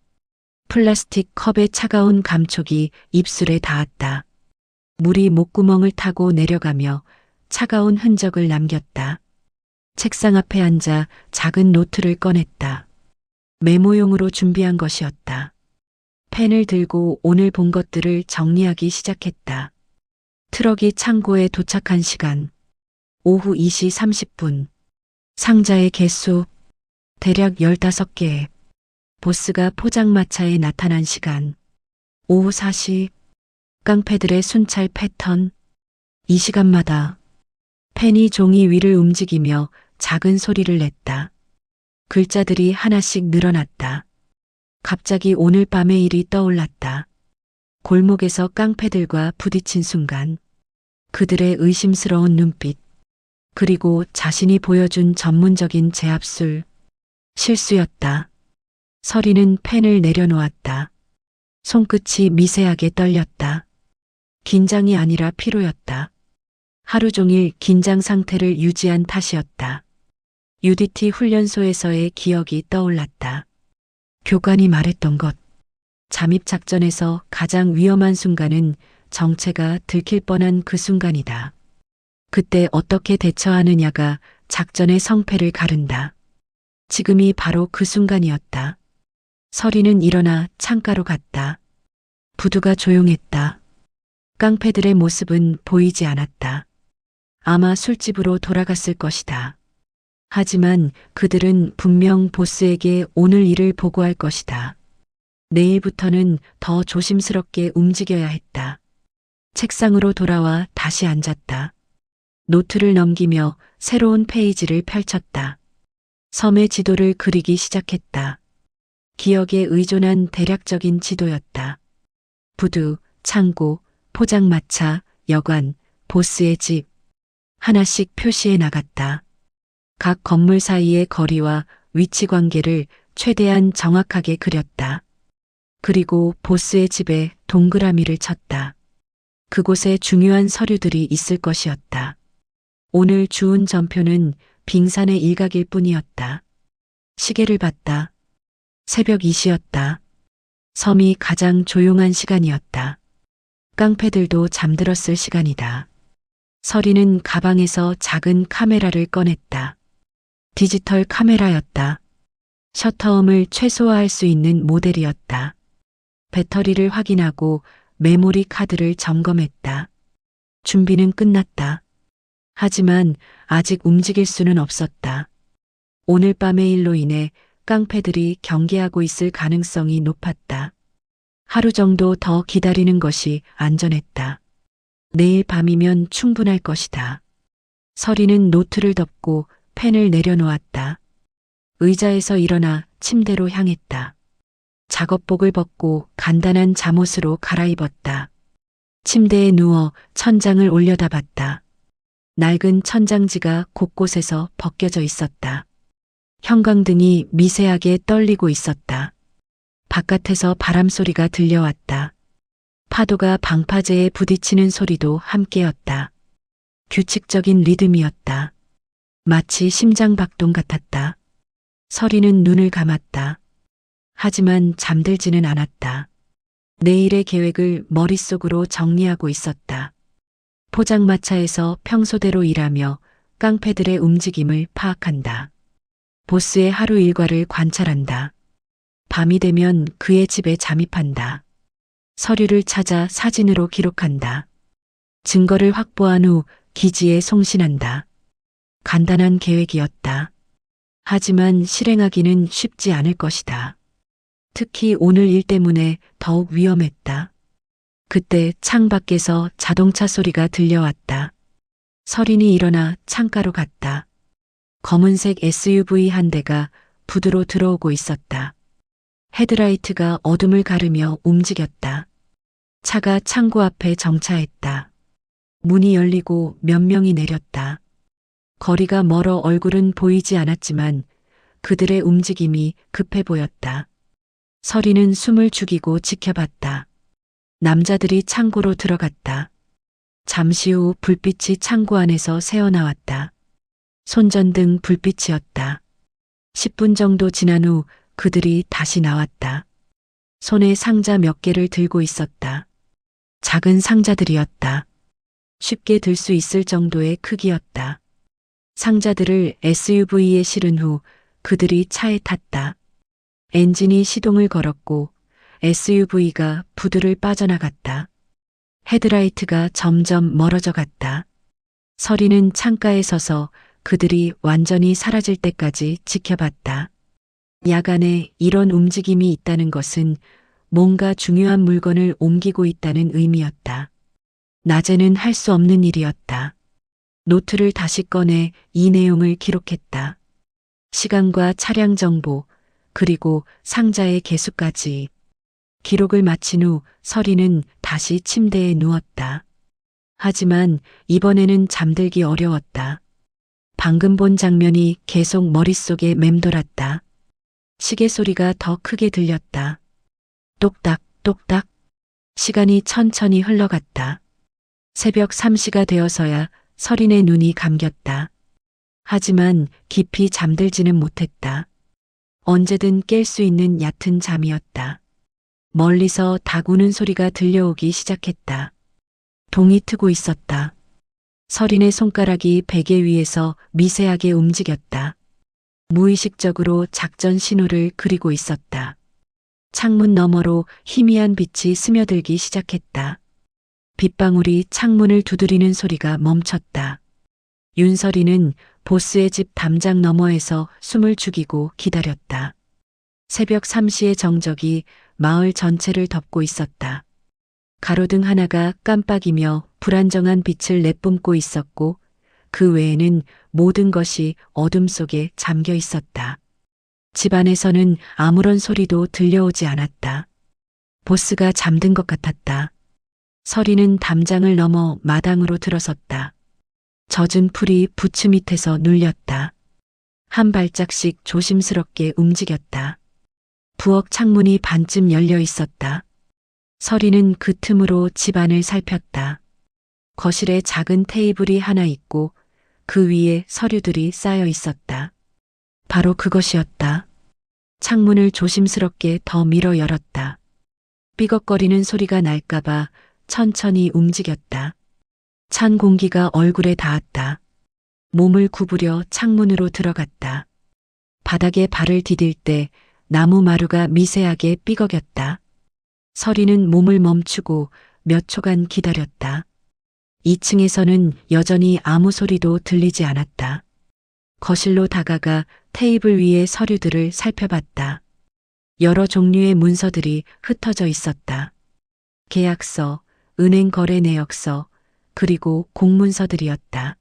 플라스틱 컵의 차가운 감촉이 입술에 닿았다. 물이 목구멍을 타고 내려가며 차가운 흔적을 남겼다. 책상 앞에 앉아 작은 노트를 꺼냈다. 메모용으로 준비한 것이었다. 펜을 들고 오늘 본 것들을 정리하기 시작했다. 트럭이 창고에 도착한 시간. 오후 2시 30분. 상자의 개수. 대략 15개. 보스가 포장마차에 나타난 시간. 오후 4시. 깡패들의 순찰 패턴. 이 시간마다 펜이 종이 위를 움직이며 작은 소리를 냈다. 글자들이 하나씩 늘어났다. 갑자기 오늘 밤의 일이 떠올랐다. 골목에서 깡패들과 부딪힌 순간 그들의 의심스러운 눈빛, 그리고 자신이 보여준 전문적인 제압술. 실수였다. 설이는 펜을 내려놓았다. 손끝이 미세하게 떨렸다. 긴장이 아니라 피로였다. 하루 종일 긴장 상태를 유지한 탓이었다. UDT 훈련소에서의 기억이 떠올랐다. 교관이 말했던 것. 잠입작전에서 가장 위험한 순간은 정체가 들킬 뻔한 그 순간이다. 그때 어떻게 대처하느냐가 작전의 성패를 가른다. 지금이 바로 그 순간이었다. 설이는 일어나 창가로 갔다. 부두가 조용했다. 깡패들의 모습은 보이지 않았다. 아마 술집으로 돌아갔을 것이다. 하지만 그들은 분명 보스에게 오늘 일을 보고할 것이다. 내일부터는 더 조심스럽게 움직여야 했다. 책상으로 돌아와 다시 앉았다. 노트를 넘기며 새로운 페이지를 펼쳤다. 섬의 지도를 그리기 시작했다. 기억에 의존한 대략적인 지도였다. 부두, 창고, 포장마차, 여관, 보스의 집. 하나씩 표시해 나갔다. 각 건물 사이의 거리와 위치 관계를 최대한 정확하게 그렸다. 그리고 보스의 집에 동그라미를 쳤다. 그곳에 중요한 서류들이 있을 것이었다. 오늘 주운 전표는 빙산의 일각일 뿐이었다. 시계를 봤다. 새벽 2시였다. 섬이 가장 조용한 시간이었다. 깡패들도 잠들었을 시간이다. 설이는 가방에서 작은 카메라를 꺼냈다. 디지털 카메라였다. 셔터음을 최소화할 수 있는 모델이었다. 배터리를 확인하고 메모리 카드를 점검했다. 준비는 끝났다. 하지만 아직 움직일 수는 없었다. 오늘 밤의 일로 인해 깡패들이 경계하고 있을 가능성이 높았다. 하루 정도 더 기다리는 것이 안전했다. 내일 밤이면 충분할 것이다. 설이는 노트를 덮고 펜을 내려놓았다. 의자에서 일어나 침대로 향했다. 작업복을 벗고 간단한 잠옷으로 갈아입었다. 침대에 누워 천장을 올려다봤다. 낡은 천장지가 곳곳에서 벗겨져 있었다. 형광등이 미세하게 떨리고 있었다. 바깥에서 바람 소리가 들려왔다. 파도가 방파제에 부딪히는 소리도 함께였다. 규칙적인 리듬이었다. 마치 심장박동 같았다. 서리는 눈을 감았다. 하지만 잠들지는 않았다. 내일의 계획을 머릿속으로 정리하고 있었다. 포장마차에서 평소대로 일하며 깡패들의 움직임을 파악한다. 보스의 하루 일과를 관찰한다. 밤이 되면 그의 집에 잠입한다. 서류를 찾아 사진으로 기록한다. 증거를 확보한 후 기지에 송신한다. 간단한 계획이었다. 하지만 실행하기는 쉽지 않을 것이다. 특히 오늘 일 때문에 더욱 위험했다. 그때 창밖에서 자동차 소리가 들려왔다. 서린이 일어나 창가로 갔다. 검은색 SUV 한 대가 부두로 들어오고 있었다. 헤드라이트가 어둠을 가르며 움직였다. 차가 창고 앞에 정차했다. 문이 열리고 몇 명이 내렸다. 거리가 멀어 얼굴은 보이지 않았지만 그들의 움직임이 급해 보였다. 서리는 숨을 죽이고 지켜봤다. 남자들이 창고로 들어갔다. 잠시 후 불빛이 창고 안에서 새어나왔다. 손전등 불빛이었다. 10분 정도 지난 후 그들이 다시 나왔다. 손에 상자 몇 개를 들고 있었다. 작은 상자들이었다. 쉽게 들 수 있을 정도의 크기였다. 상자들을 SUV에 실은 후 그들이 차에 탔다. 엔진이 시동을 걸었고 SUV가 부두를 빠져나갔다. 헤드라이트가 점점 멀어져 갔다. 서리는 창가에 서서 그들이 완전히 사라질 때까지 지켜봤다. 야간에 이런 움직임이 있다는 것은 뭔가 중요한 물건을 옮기고 있다는 의미였다. 낮에는 할 수 없는 일이었다. 노트를 다시 꺼내 이 내용을 기록했다. 시간과 차량 정보, 그리고 상자의 개수까지. 기록을 마친 후 서리는 다시 침대에 누웠다. 하지만 이번에는 잠들기 어려웠다. 방금 본 장면이 계속 머릿속에 맴돌았다. 시계 소리가 더 크게 들렸다. 똑딱, 똑딱. 시간이 천천히 흘러갔다. 새벽 3시가 되어서야 서린의 눈이 감겼다. 하지만 깊이 잠들지는 못했다. 언제든 깰 수 있는 얕은 잠이었다. 멀리서 닭 우는 소리가 들려오기 시작했다. 동이 트고 있었다. 서린의 손가락이 베개 위에서 미세하게 움직였다. 무의식적으로 작전 신호를 그리고 있었다. 창문 너머로 희미한 빛이 스며들기 시작했다. 빗방울이 창문을 두드리는 소리가 멈췄다. 윤서리는 보스의 집 담장 너머에서 숨을 죽이고 기다렸다. 새벽 3시의 정적이 마을 전체를 덮고 있었다. 가로등 하나가 깜빡이며 불안정한 빛을 내뿜고 있었고 그 외에는 모든 것이 어둠 속에 잠겨 있었다. 집 안에서는 아무런 소리도 들려오지 않았다. 보스가 잠든 것 같았다. 서리는 담장을 넘어 마당으로 들어섰다. 젖은 풀이 부츠 밑에서 눌렸다. 한 발짝씩 조심스럽게 움직였다. 부엌 창문이 반쯤 열려 있었다. 서리는 그 틈으로 집안을 살폈다. 거실에 작은 테이블이 하나 있고 그 위에 서류들이 쌓여 있었다. 바로 그것이었다. 창문을 조심스럽게 더 밀어 열었다. 삐걱거리는 소리가 날까봐 천천히 움직였다. 찬 공기가 얼굴에 닿았다. 몸을 구부려 창문으로 들어갔다. 바닥에 발을 디딜 때 나무 마루가 미세하게 삐걱였다. 서리는 몸을 멈추고 몇 초간 기다렸다. 2층에서는 여전히 아무 소리도 들리지 않았다. 거실로 다가가 테이블 위의 서류들을 살펴봤다. 여러 종류의 문서들이 흩어져 있었다. 계약서, 은행 거래 내역서, 그리고 공문서들이었다.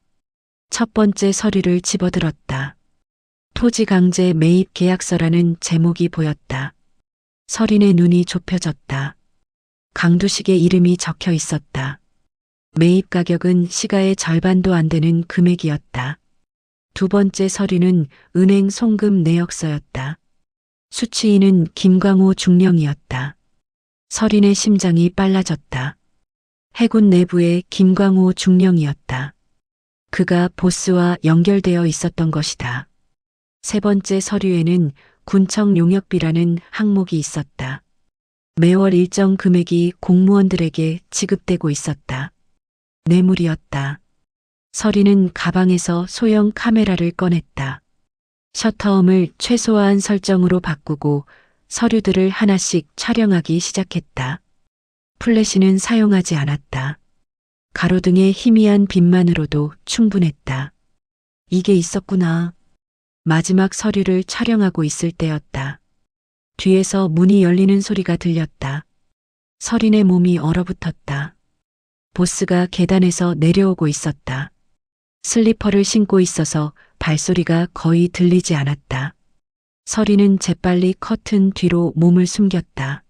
첫 번째 서류를 집어들었다. 토지 강제 매입 계약서라는 제목이 보였다. 서린의 눈이 좁혀졌다. 강두식의 이름이 적혀 있었다. 매입 가격은 시가의 절반도 안 되는 금액이었다. 두 번째 서류는 은행 송금 내역서였다. 수취인은 김광호 중령이었다. 서린의 심장이 빨라졌다. 해군 내부의 김광호 중령이었다. 그가 보스와 연결되어 있었던 것이다. 세 번째 서류에는 군청 용역비라는 항목이 있었다. 매월 일정 금액이 공무원들에게 지급되고 있었다. 뇌물이었다. 서린은 가방에서 소형 카메라를 꺼냈다. 셔터음을 최소한 설정으로 바꾸고 서류들을 하나씩 촬영하기 시작했다. 플래시는 사용하지 않았다. 가로등의 희미한 빛만으로도 충분했다. 이게 있었구나. 마지막 서류를 촬영하고 있을 때였다. 뒤에서 문이 열리는 소리가 들렸다. 서린의 몸이 얼어붙었다. 보스가 계단에서 내려오고 있었다. 슬리퍼를 신고 있어서 발소리가 거의 들리지 않았다. 서린은 재빨리 커튼 뒤로 몸을 숨겼다.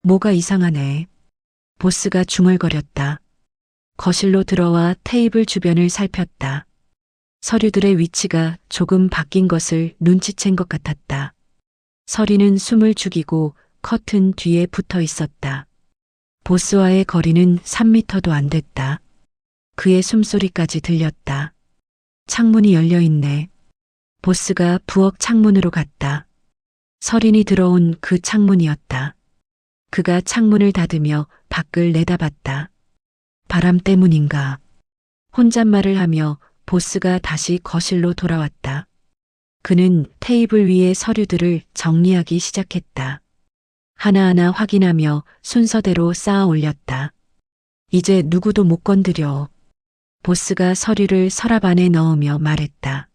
뭐가 이상하네. 보스가 중얼거렸다. 거실로 들어와 테이블 주변을 살폈다. 서류들의 위치가 조금 바뀐 것을 눈치챈 것 같았다. 서린은 숨을 죽이고 커튼 뒤에 붙어 있었다. 보스와의 거리는 3미터도 안 됐다. 그의 숨소리까지 들렸다. 창문이 열려 있네. 보스가 부엌 창문으로 갔다. 서린이 들어온 그 창문이었다. 그가 창문을 닫으며 밖을 내다봤다. 바람 때문인가. 혼잣말을 하며 보스가 다시 거실로 돌아왔다. 그는 테이블 위의 서류들을 정리하기 시작했다. 하나하나 확인하며 순서대로 쌓아 올렸다. 이제 누구도 못 건드려. 보스가 서류를 서랍 안에 넣으며 말했다.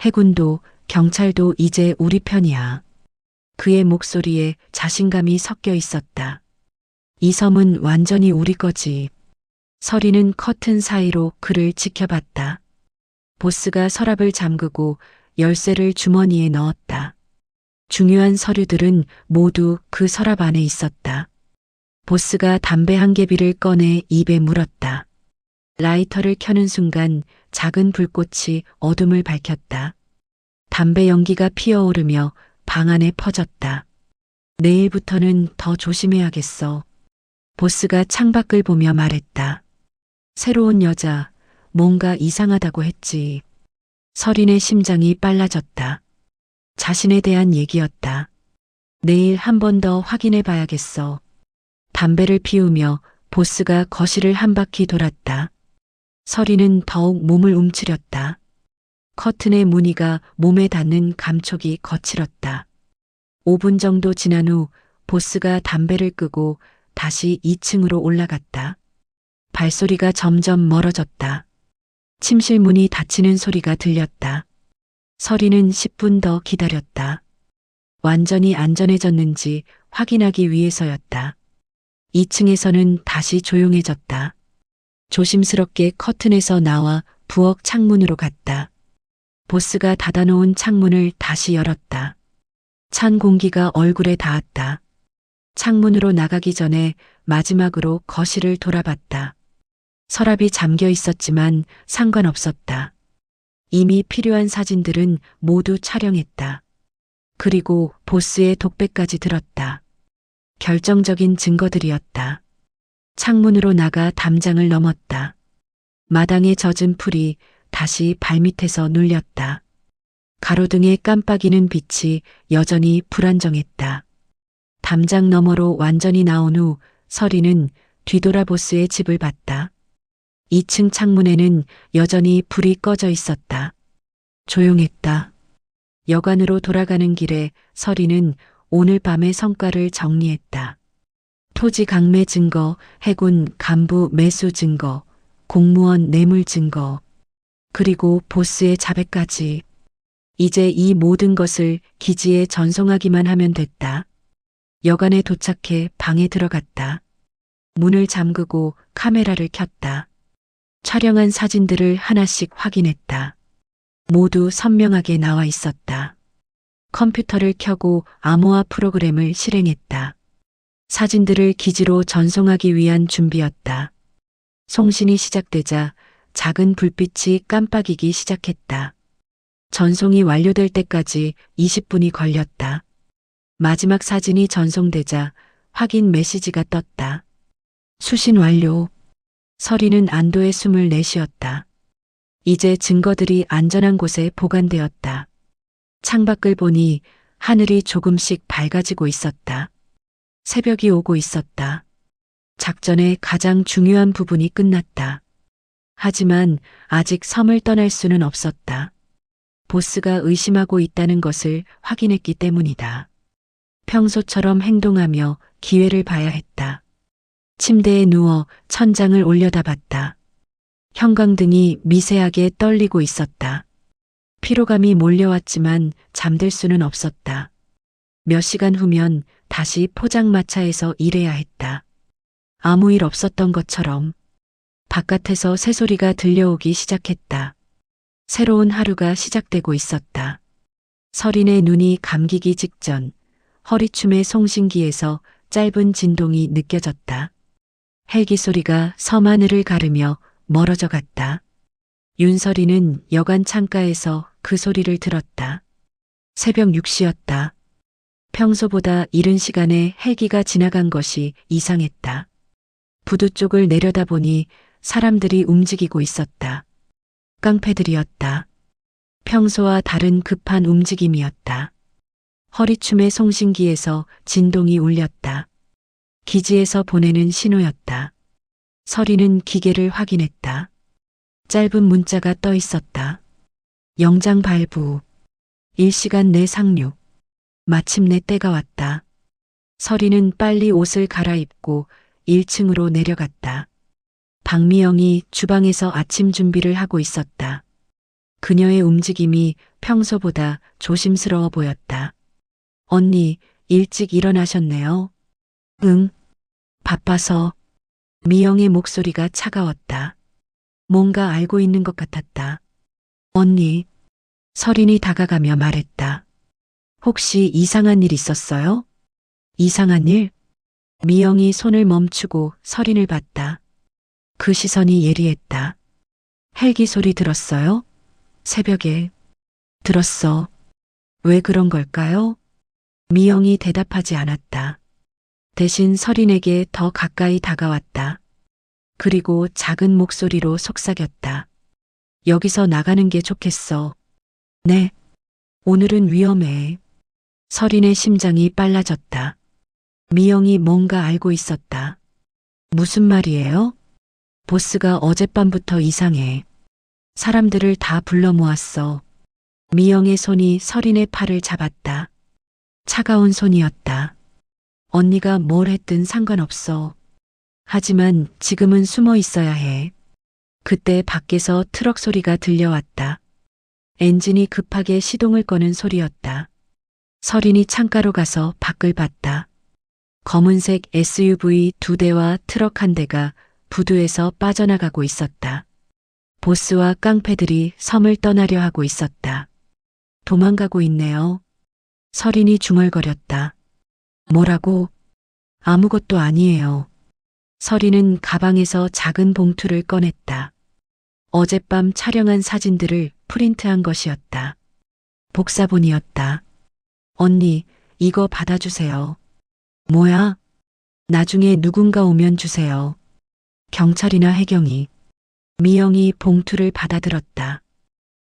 해군도 경찰도 이제 우리 편이야. 그의 목소리에 자신감이 섞여 있었다. 이 섬은 완전히 우리 거지. 서린은 커튼 사이로 그를 지켜봤다. 보스가 서랍을 잠그고 열쇠를 주머니에 넣었다. 중요한 서류들은 모두 그 서랍 안에 있었다. 보스가 담배 한 개비를 꺼내 입에 물었다. 라이터를 켜는 순간 작은 불꽃이 어둠을 밝혔다. 담배 연기가 피어오르며 방 안에 퍼졌다. 내일부터는 더 조심해야겠어. 보스가 창밖을 보며 말했다. 새로운 여자, 뭔가 이상하다고 했지. 서린의 심장이 빨라졌다. 자신에 대한 얘기였다. 내일 한 번 더 확인해 봐야겠어. 담배를 피우며 보스가 거실을 한 바퀴 돌았다. 서린은 더욱 몸을 움츠렸다. 커튼의 무늬가 몸에 닿는 감촉이 거칠었다. 5분 정도 지난 후 보스가 담배를 끄고 다시 2층으로 올라갔다. 발소리가 점점 멀어졌다. 침실 문이 닫히는 소리가 들렸다. 서린은 10분 더 기다렸다. 완전히 안전해졌는지 확인하기 위해서였다. 2층에서는 다시 조용해졌다. 조심스럽게 커튼에서 나와 부엌 창문으로 갔다. 보스가 닫아놓은 창문을 다시 열었다. 찬 공기가 얼굴에 닿았다. 창문으로 나가기 전에 마지막으로 거실을 돌아봤다. 서랍이 잠겨 있었지만 상관없었다. 이미 필요한 사진들은 모두 촬영했다. 그리고 보스의 독백까지 들었다. 결정적인 증거들이었다. 창문으로 나가 담장을 넘었다. 마당에 젖은 풀이 다시 발밑에서 눌렸다. 가로등에 깜빡이는 빛이 여전히 불안정했다. 담장 너머로 완전히 나온 후 서린은 뒤돌아 보스의 집을 봤다. 2층 창문에는 여전히 불이 꺼져 있었다. 조용했다. 여관으로 돌아가는 길에 서린은 오늘 밤의 성과를 정리했다. 토지 강매 증거, 해군 간부 매수 증거, 공무원 뇌물 증거, 그리고 보스의 자백까지. 이제 이 모든 것을 기지에 전송하기만 하면 됐다. 여관에 도착해 방에 들어갔다. 문을 잠그고 카메라를 켰다. 촬영한 사진들을 하나씩 확인했다. 모두 선명하게 나와 있었다. 컴퓨터를 켜고 암호화 프로그램을 실행했다. 사진들을 기지로 전송하기 위한 준비였다. 송신이 시작되자 작은 불빛이 깜빡이기 시작했다. 전송이 완료될 때까지 20분이 걸렸다. 마지막 사진이 전송되자 확인 메시지가 떴다. 수신 완료. 서리는 안도의 숨을 내쉬었다. 이제 증거들이 안전한 곳에 보관되었다. 창밖을 보니 하늘이 조금씩 밝아지고 있었다. 새벽이 오고 있었다. 작전의 가장 중요한 부분이 끝났다. 하지만 아직 섬을 떠날 수는 없었다. 보스가 의심하고 있다는 것을 확인했기 때문이다. 평소처럼 행동하며 기회를 봐야 했다. 침대에 누워 천장을 올려다봤다. 형광등이 미세하게 떨리고 있었다. 피로감이 몰려왔지만 잠들 수는 없었다. 몇 시간 후면 다시 포장마차에서 일해야 했다. 아무 일 없었던 것처럼 바깥에서 새소리가 들려오기 시작했다. 새로운 하루가 시작되고 있었다. 서린의 눈이 감기기 직전 허리춤의 송신기에서 짧은 진동이 느껴졌다. 헬기 소리가 섬하늘을 가르며 멀어져 갔다. 윤서리는 여관 창가에서 그 소리를 들었다. 새벽 6시였다. 평소보다 이른 시간에 헬기가 지나간 것이 이상했다. 부두 쪽을 내려다보니 사람들이 움직이고 있었다. 깡패들이었다. 평소와 다른 급한 움직임이었다. 허리춤의 송신기에서 진동이 울렸다. 기지에서 보내는 신호였다. 서리는 기계를 확인했다. 짧은 문자가 떠 있었다. 영장 발부. 1시간 내 상륙. 마침내 때가 왔다. 서리는 빨리 옷을 갈아입고 1층으로 내려갔다. 박미영이 주방에서 아침 준비를 하고 있었다. 그녀의 움직임이 평소보다 조심스러워 보였다. 언니, 일찍 일어나셨네요. 응. 바빠서. 미영의 목소리가 차가웠다. 뭔가 알고 있는 것 같았다. 언니. 서린이 다가가며 말했다. 혹시 이상한 일 있었어요? 이상한 일? 미영이 손을 멈추고 서린을 봤다. 그 시선이 예리했다. 헬기 소리 들었어요? 새벽에. 들었어. 왜 그런 걸까요? 미영이 대답하지 않았다. 대신 서린에게 더 가까이 다가왔다. 그리고 작은 목소리로 속삭였다. 여기서 나가는 게 좋겠어. 네. 오늘은 위험해. 서린의 심장이 빨라졌다. 미영이 뭔가 알고 있었다. 무슨 말이에요? 보스가 어젯밤부터 이상해. 사람들을 다 불러 모았어. 미영의 손이 서린의 팔을 잡았다. 차가운 손이었다. 언니가 뭘 했든 상관없어. 하지만 지금은 숨어 있어야 해. 그때 밖에서 트럭 소리가 들려왔다. 엔진이 급하게 시동을 거는 소리였다. 서린이 창가로 가서 밖을 봤다. 검은색 SUV 2대와 트럭 1대가 부두에서 빠져나가고 있었다. 보스와 깡패들이 섬을 떠나려 하고 있었다. 도망가고 있네요. 서린이 중얼거렸다. 뭐라고? 아무것도 아니에요. 서린은 가방에서 작은 봉투를 꺼냈다. 어젯밤 촬영한 사진들을 프린트한 것이었다. 복사본이었다. 언니, 이거 받아주세요. 뭐야? 나중에 누군가 오면 주세요. 경찰이나 해경이. 미영이 봉투를 받아들었다.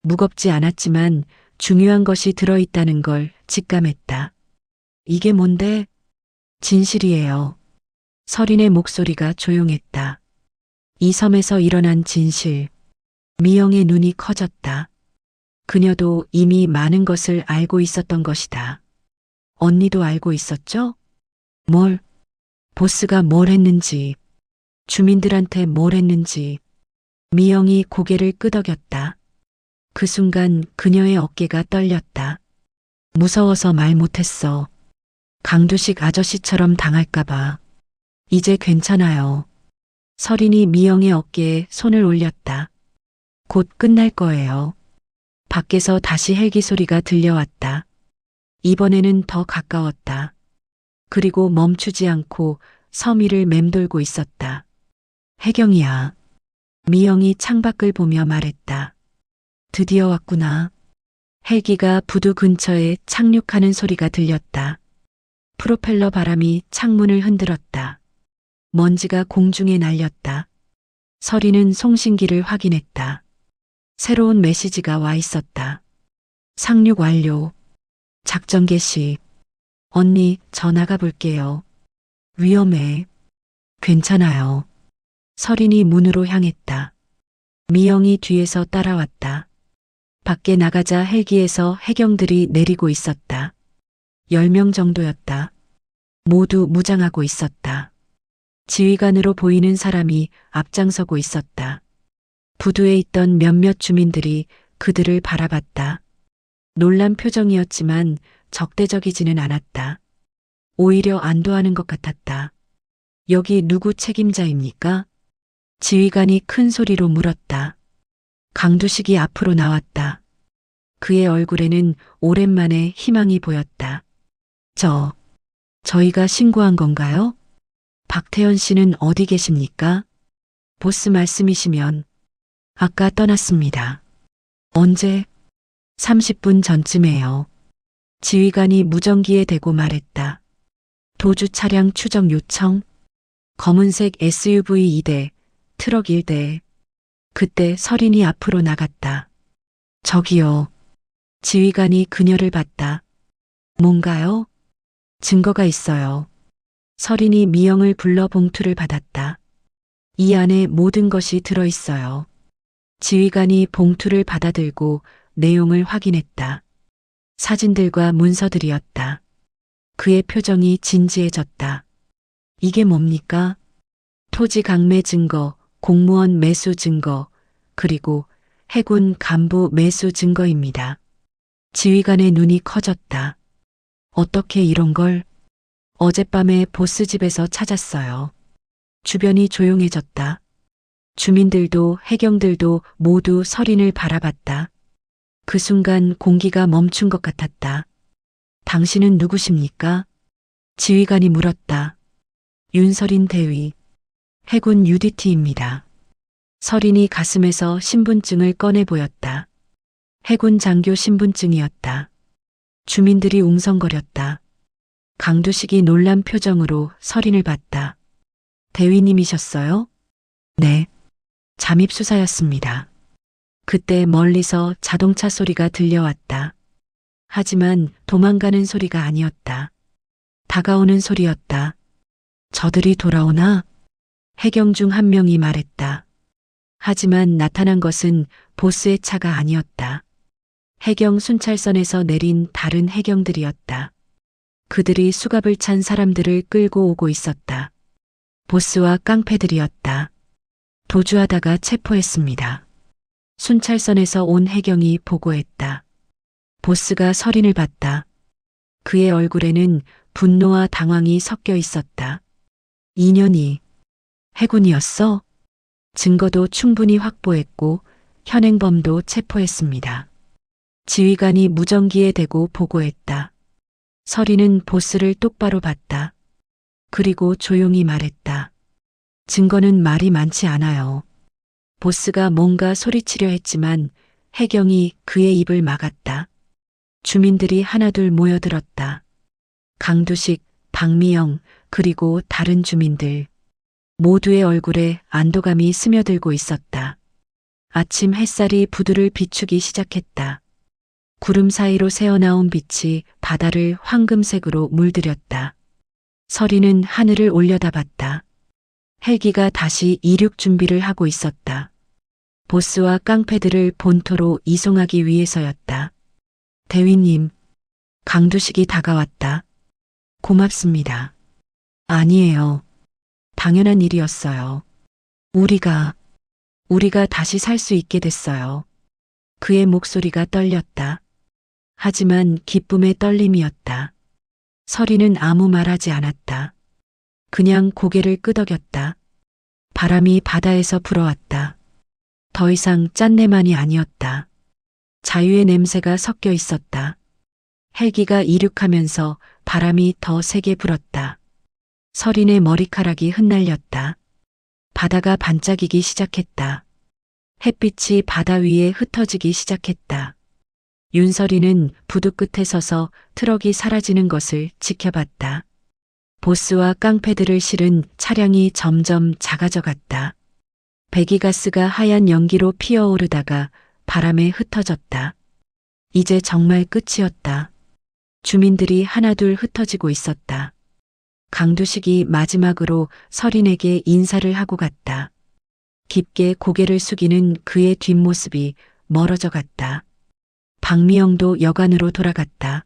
무겁지 않았지만 중요한 것이 들어있다는 걸 직감했다. 이게 뭔데? 진실이에요. 서린의 목소리가 조용했다. 이 섬에서 일어난 진실. 미영의 눈이 커졌다. 그녀도 이미 많은 것을 알고 있었던 것이다. 언니도 알고 있었죠? 뭘? 보스가 뭘 했는지, 주민들한테 뭘 했는지. 미영이 고개를 끄덕였다. 그 순간 그녀의 어깨가 떨렸다. 무서워서 말 못했어. 강두식 아저씨처럼 당할까봐. 이제 괜찮아요. 서린이 미영의 어깨에 손을 올렸다. 곧 끝날 거예요. 밖에서 다시 헬기 소리가 들려왔다. 이번에는 더 가까웠다. 그리고 멈추지 않고 섬 위를 맴돌고 있었다. 해경이야. 미영이 창밖을 보며 말했다. 드디어 왔구나. 헬기가 부두 근처에 착륙하는 소리가 들렸다. 프로펠러 바람이 창문을 흔들었다. 먼지가 공중에 날렸다. 서리는 송신기를 확인했다. 새로운 메시지가 와 있었다. 상륙 완료. 작전 개시. 언니, 저 나가 볼게요. 위험해. 괜찮아요. 서린이 문으로 향했다. 미영이 뒤에서 따라왔다. 밖에 나가자 헬기에서 해경들이 내리고 있었다. 10명 정도였다. 모두 무장하고 있었다. 지휘관으로 보이는 사람이 앞장서고 있었다. 부두에 있던 몇몇 주민들이 그들을 바라봤다. 놀란 표정이었지만 적대적이지는 않았다. 오히려 안도하는 것 같았다. 여기 누구 책임자입니까? 지휘관이 큰 소리로 물었다. 강두식이 앞으로 나왔다. 그의 얼굴에는 오랜만에 희망이 보였다. 저희가 신고한 건가요? 박태현 씨는 어디 계십니까? 보스 말씀이시면 아까 떠났습니다. 언제? 30분 전쯤에요. 지휘관이 무전기에 대고 말했다. 도주 차량 추적 요청. 검은색 SUV 2대, 트럭 1대. 그때 서린이 앞으로 나갔다. 저기요. 지휘관이 그녀를 봤다. 뭔가요? 증거가 있어요. 서린이 미영을 불러 봉투를 받았다. 이 안에 모든 것이 들어있어요. 지휘관이 봉투를 받아들고 내용을 확인했다. 사진들과 문서들이었다. 그의 표정이 진지해졌다. 이게 뭡니까? 토지 강매 증거, 공무원 매수 증거, 그리고 해군 간부 매수 증거입니다. 지휘관의 눈이 커졌다. 어떻게 이런 걸? 어젯밤에 보스 집에서 찾았어요. 주변이 조용해졌다. 주민들도 해경들도 모두 서린을 바라봤다. 그 순간 공기가 멈춘 것 같았다. 당신은 누구십니까? 지휘관이 물었다. 윤서린 대위. 해군 UDT입니다. 서린이 가슴에서 신분증을 꺼내 보였다. 해군 장교 신분증이었다. 주민들이 웅성거렸다. 강두식이 놀란 표정으로 서린을 봤다. 대위님이셨어요? 네. 잠입수사였습니다. 그때 멀리서 자동차 소리가 들려왔다. 하지만 도망가는 소리가 아니었다. 다가오는 소리였다. 저들이 돌아오나? 해경 중 한 명이 말했다. 하지만 나타난 것은 보스의 차가 아니었다. 해경 순찰선에서 내린 다른 해경들이었다. 그들이 수갑을 찬 사람들을 끌고 오고 있었다. 보스와 깡패들이었다. 도주하다가 체포했습니다. 순찰선에서 온 해경이 보고했다. 보스가 서린을 봤다. 그의 얼굴에는 분노와 당황이 섞여 있었다. 2년이 해군이었어? 증거도 충분히 확보했고 현행범도 체포했습니다. 지휘관이 무전기에 대고 보고했다. 서린은 보스를 똑바로 봤다. 그리고 조용히 말했다. 증거는 말이 많지 않아요. 보스가 뭔가 소리치려 했지만 해경이 그의 입을 막았다. 주민들이 하나둘 모여들었다. 강두식, 박미영, 그리고 다른 주민들. 모두의 얼굴에 안도감이 스며들고 있었다. 아침 햇살이 부두를 비추기 시작했다. 구름 사이로 새어나온 빛이 바다를 황금색으로 물들였다. 서리는 하늘을 올려다봤다. 헬기가 다시 이륙 준비를 하고 있었다. 보스와 깡패들을 본토로 이송하기 위해서였다. 대위님, 강두식이 다가왔다. 고맙습니다. 아니에요. 당연한 일이었어요. 우리가 다시 살 수 있게 됐어요. 그의 목소리가 떨렸다. 하지만 기쁨의 떨림이었다. 서리는 아무 말하지 않았다. 그냥 고개를 끄덕였다. 바람이 바다에서 불어왔다. 더 이상 짠내만이 아니었다. 자유의 냄새가 섞여 있었다. 헬기가 이륙하면서 바람이 더 세게 불었다. 서린의 머리카락이 흩날렸다. 바다가 반짝이기 시작했다. 햇빛이 바다 위에 흩어지기 시작했다. 윤설이는 부두 끝에 서서 트럭이 사라지는 것을 지켜봤다. 보스와 깡패들을 실은 차량이 점점 작아져 갔다. 배기가스가 하얀 연기로 피어오르다가 바람에 흩어졌다. 이제 정말 끝이었다. 주민들이 하나둘 흩어지고 있었다. 강두식이 마지막으로 설인에게 인사를 하고 갔다. 깊게 고개를 숙이는 그의 뒷모습이 멀어져 갔다. 박미영도 여관으로 돌아갔다.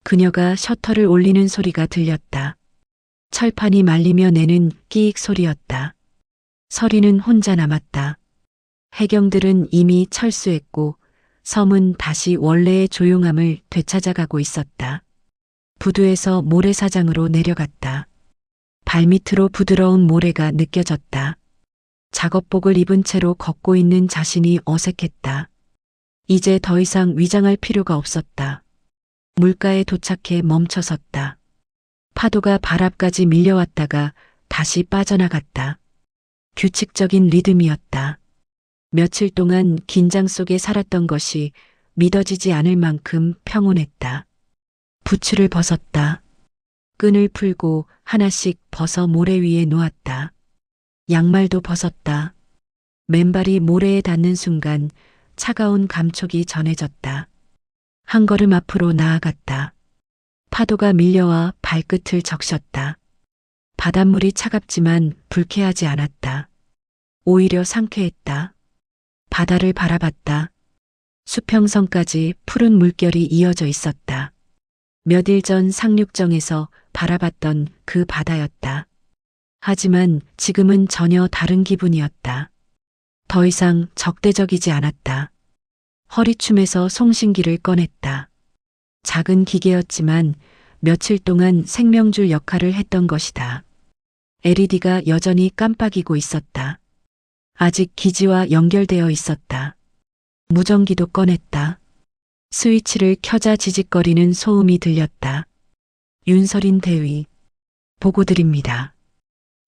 그녀가 셔터를 올리는 소리가 들렸다. 철판이 말리며 내는 끼익 소리였다. 설이는 혼자 남았다. 해경들은 이미 철수했고 섬은 다시 원래의 조용함을 되찾아가고 있었다. 부두에서 모래사장으로 내려갔다. 발밑으로 부드러운 모래가 느껴졌다. 작업복을 입은 채로 걷고 있는 자신이 어색했다. 이제 더 이상 위장할 필요가 없었다. 물가에 도착해 멈춰섰다. 파도가 발 앞까지 밀려왔다가 다시 빠져나갔다. 규칙적인 리듬이었다. 며칠 동안 긴장 속에 살았던 것이 믿어지지 않을 만큼 평온했다. 부츠를 벗었다. 끈을 풀고 하나씩 벗어 모래 위에 놓았다. 양말도 벗었다. 맨발이 모래에 닿는 순간 차가운 감촉이 전해졌다. 한 걸음 앞으로 나아갔다. 파도가 밀려와 발끝을 적셨다. 바닷물이 차갑지만 불쾌하지 않았다. 오히려 상쾌했다. 바다를 바라봤다. 수평선까지 푸른 물결이 이어져 있었다. 몇 일 전 상륙정에서 바라봤던 그 바다였다. 하지만 지금은 전혀 다른 기분이었다. 더 이상 적대적이지 않았다. 허리춤에서 송신기를 꺼냈다. 작은 기계였지만 며칠 동안 생명줄 역할을 했던 것이다. LED가 여전히 깜빡이고 있었다. 아직 기지와 연결되어 있었다. 무전기도 꺼냈다. 스위치를 켜자 지직거리는 소음이 들렸다. 윤설인 대위, 보고드립니다.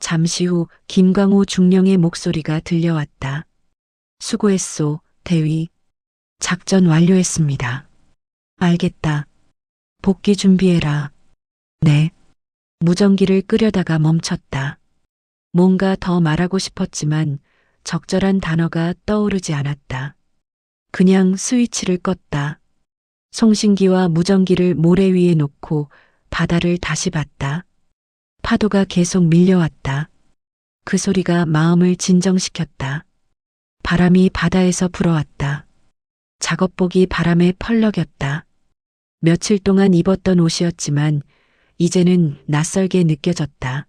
잠시 후 김광호 중령의 목소리가 들려왔다. 수고했소, 대위. 작전 완료했습니다. 알겠다. 복귀 준비해라. 네. 무전기를 끄려다가 멈췄다. 뭔가 더 말하고 싶었지만 적절한 단어가 떠오르지 않았다. 그냥 스위치를 껐다. 송신기와 무전기를 모래 위에 놓고 바다를 다시 봤다. 파도가 계속 밀려왔다. 그 소리가 마음을 진정시켰다. 바람이 바다에서 불어왔다. 작업복이 바람에 펄럭였다. 며칠 동안 입었던 옷이었지만 이제는 낯설게 느껴졌다.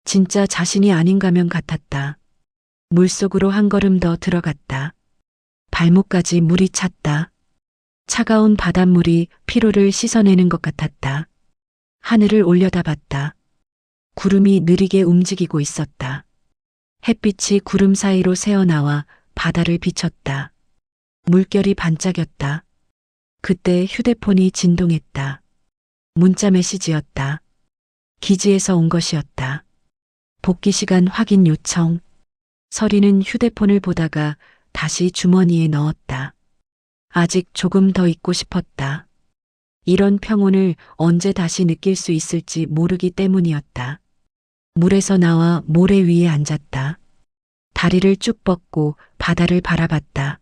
진짜 자신이 아닌 가면 같았다. 물속으로 한 걸음 더 들어갔다. 발목까지 물이 찼다. 차가운 바닷물이 피로를 씻어내는 것 같았다. 하늘을 올려다봤다. 구름이 느리게 움직이고 있었다. 햇빛이 구름 사이로 새어나와 바다를 비췄다. 물결이 반짝였다. 그때 휴대폰이 진동했다. 문자 메시지였다. 기지에서 온 것이었다. 복귀 시간 확인 요청. 설이는 휴대폰을 보다가 다시 주머니에 넣었다. 아직 조금 더 있고 싶었다. 이런 평온을 언제 다시 느낄 수 있을지 모르기 때문이었다. 물에서 나와 모래 위에 앉았다. 다리를 쭉 뻗고 바다를 바라봤다.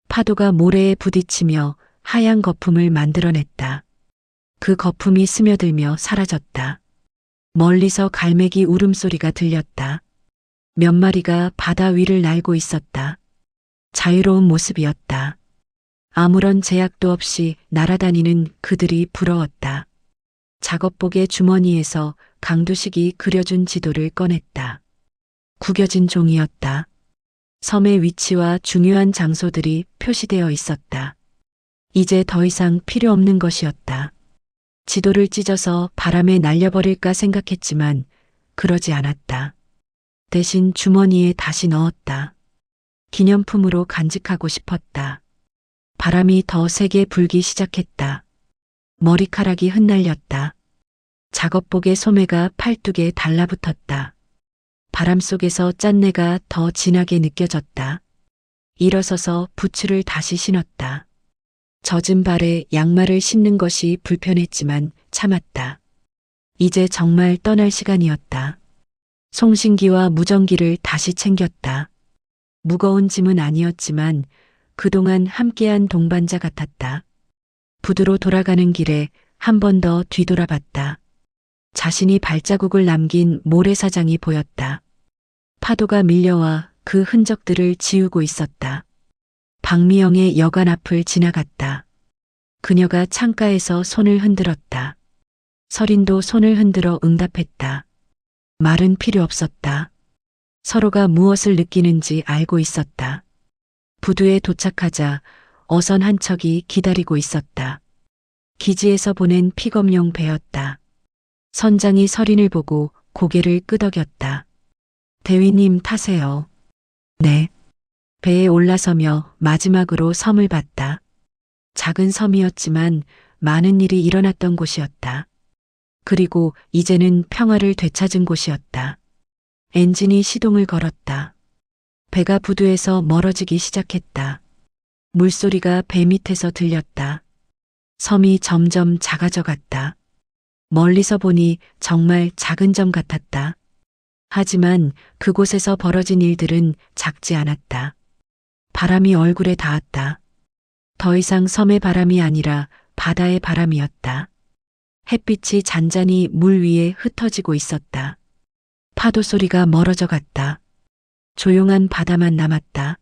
파도가 모래에 부딪히며 하얀 거품을 만들어냈다. 그 거품이 스며들며 사라졌다. 멀리서 갈매기 울음소리가 들렸다. 몇 마리가 바다 위를 날고 있었다. 자유로운 모습이었다. 아무런 제약도 없이 날아다니는 그들이 부러웠다. 작업복의 주머니에서 강두식이 그려준 지도를 꺼냈다. 구겨진 종이였다. 섬의 위치와 중요한 장소들이 표시되어 있었다. 이제 더 이상 필요 없는 것이었다. 지도를 찢어서 바람에 날려버릴까 생각했지만 그러지 않았다. 대신 주머니에 다시 넣었다. 기념품으로 간직하고 싶었다. 바람이 더 세게 불기 시작했다. 머리카락이 흩날렸다. 작업복의 소매가 팔뚝에 달라붙었다. 바람 속에서 짠내가 더 진하게 느껴졌다. 일어서서 부츠를 다시 신었다. 젖은 발에 양말을 신는 것이 불편했지만 참았다. 이제 정말 떠날 시간이었다. 송신기와 무전기를 다시 챙겼다. 무거운 짐은 아니었지만 그동안 함께한 동반자 같았다. 부두로 돌아가는 길에 한 번 더 뒤돌아봤다. 자신이 발자국을 남긴 모래사장이 보였다. 파도가 밀려와 그 흔적들을 지우고 있었다. 박미영의 여관 앞을 지나갔다. 그녀가 창가에서 손을 흔들었다. 설인도 손을 흔들어 응답했다. 말은 필요 없었다. 서로가 무엇을 느끼는지 알고 있었다. 부두에 도착하자 어선 한 척이 기다리고 있었다. 기지에서 보낸 픽업용 배였다. 선장이 설인을 보고 고개를 끄덕였다. 대위님 타세요. 네. 배에 올라서며 마지막으로 섬을 봤다. 작은 섬이었지만 많은 일이 일어났던 곳이었다. 그리고 이제는 평화를 되찾은 곳이었다. 엔진이 시동을 걸었다. 배가 부두에서 멀어지기 시작했다. 물소리가 배 밑에서 들렸다. 섬이 점점 작아져 갔다. 멀리서 보니 정말 작은 점 같았다. 하지만 그곳에서 벌어진 일들은 작지 않았다. 바람이 얼굴에 닿았다. 더 이상 섬의 바람이 아니라 바다의 바람이었다. 햇빛이 잔잔히 물 위에 흩어지고 있었다. 파도 소리가 멀어져 갔다. 조용한 바다만 남았다.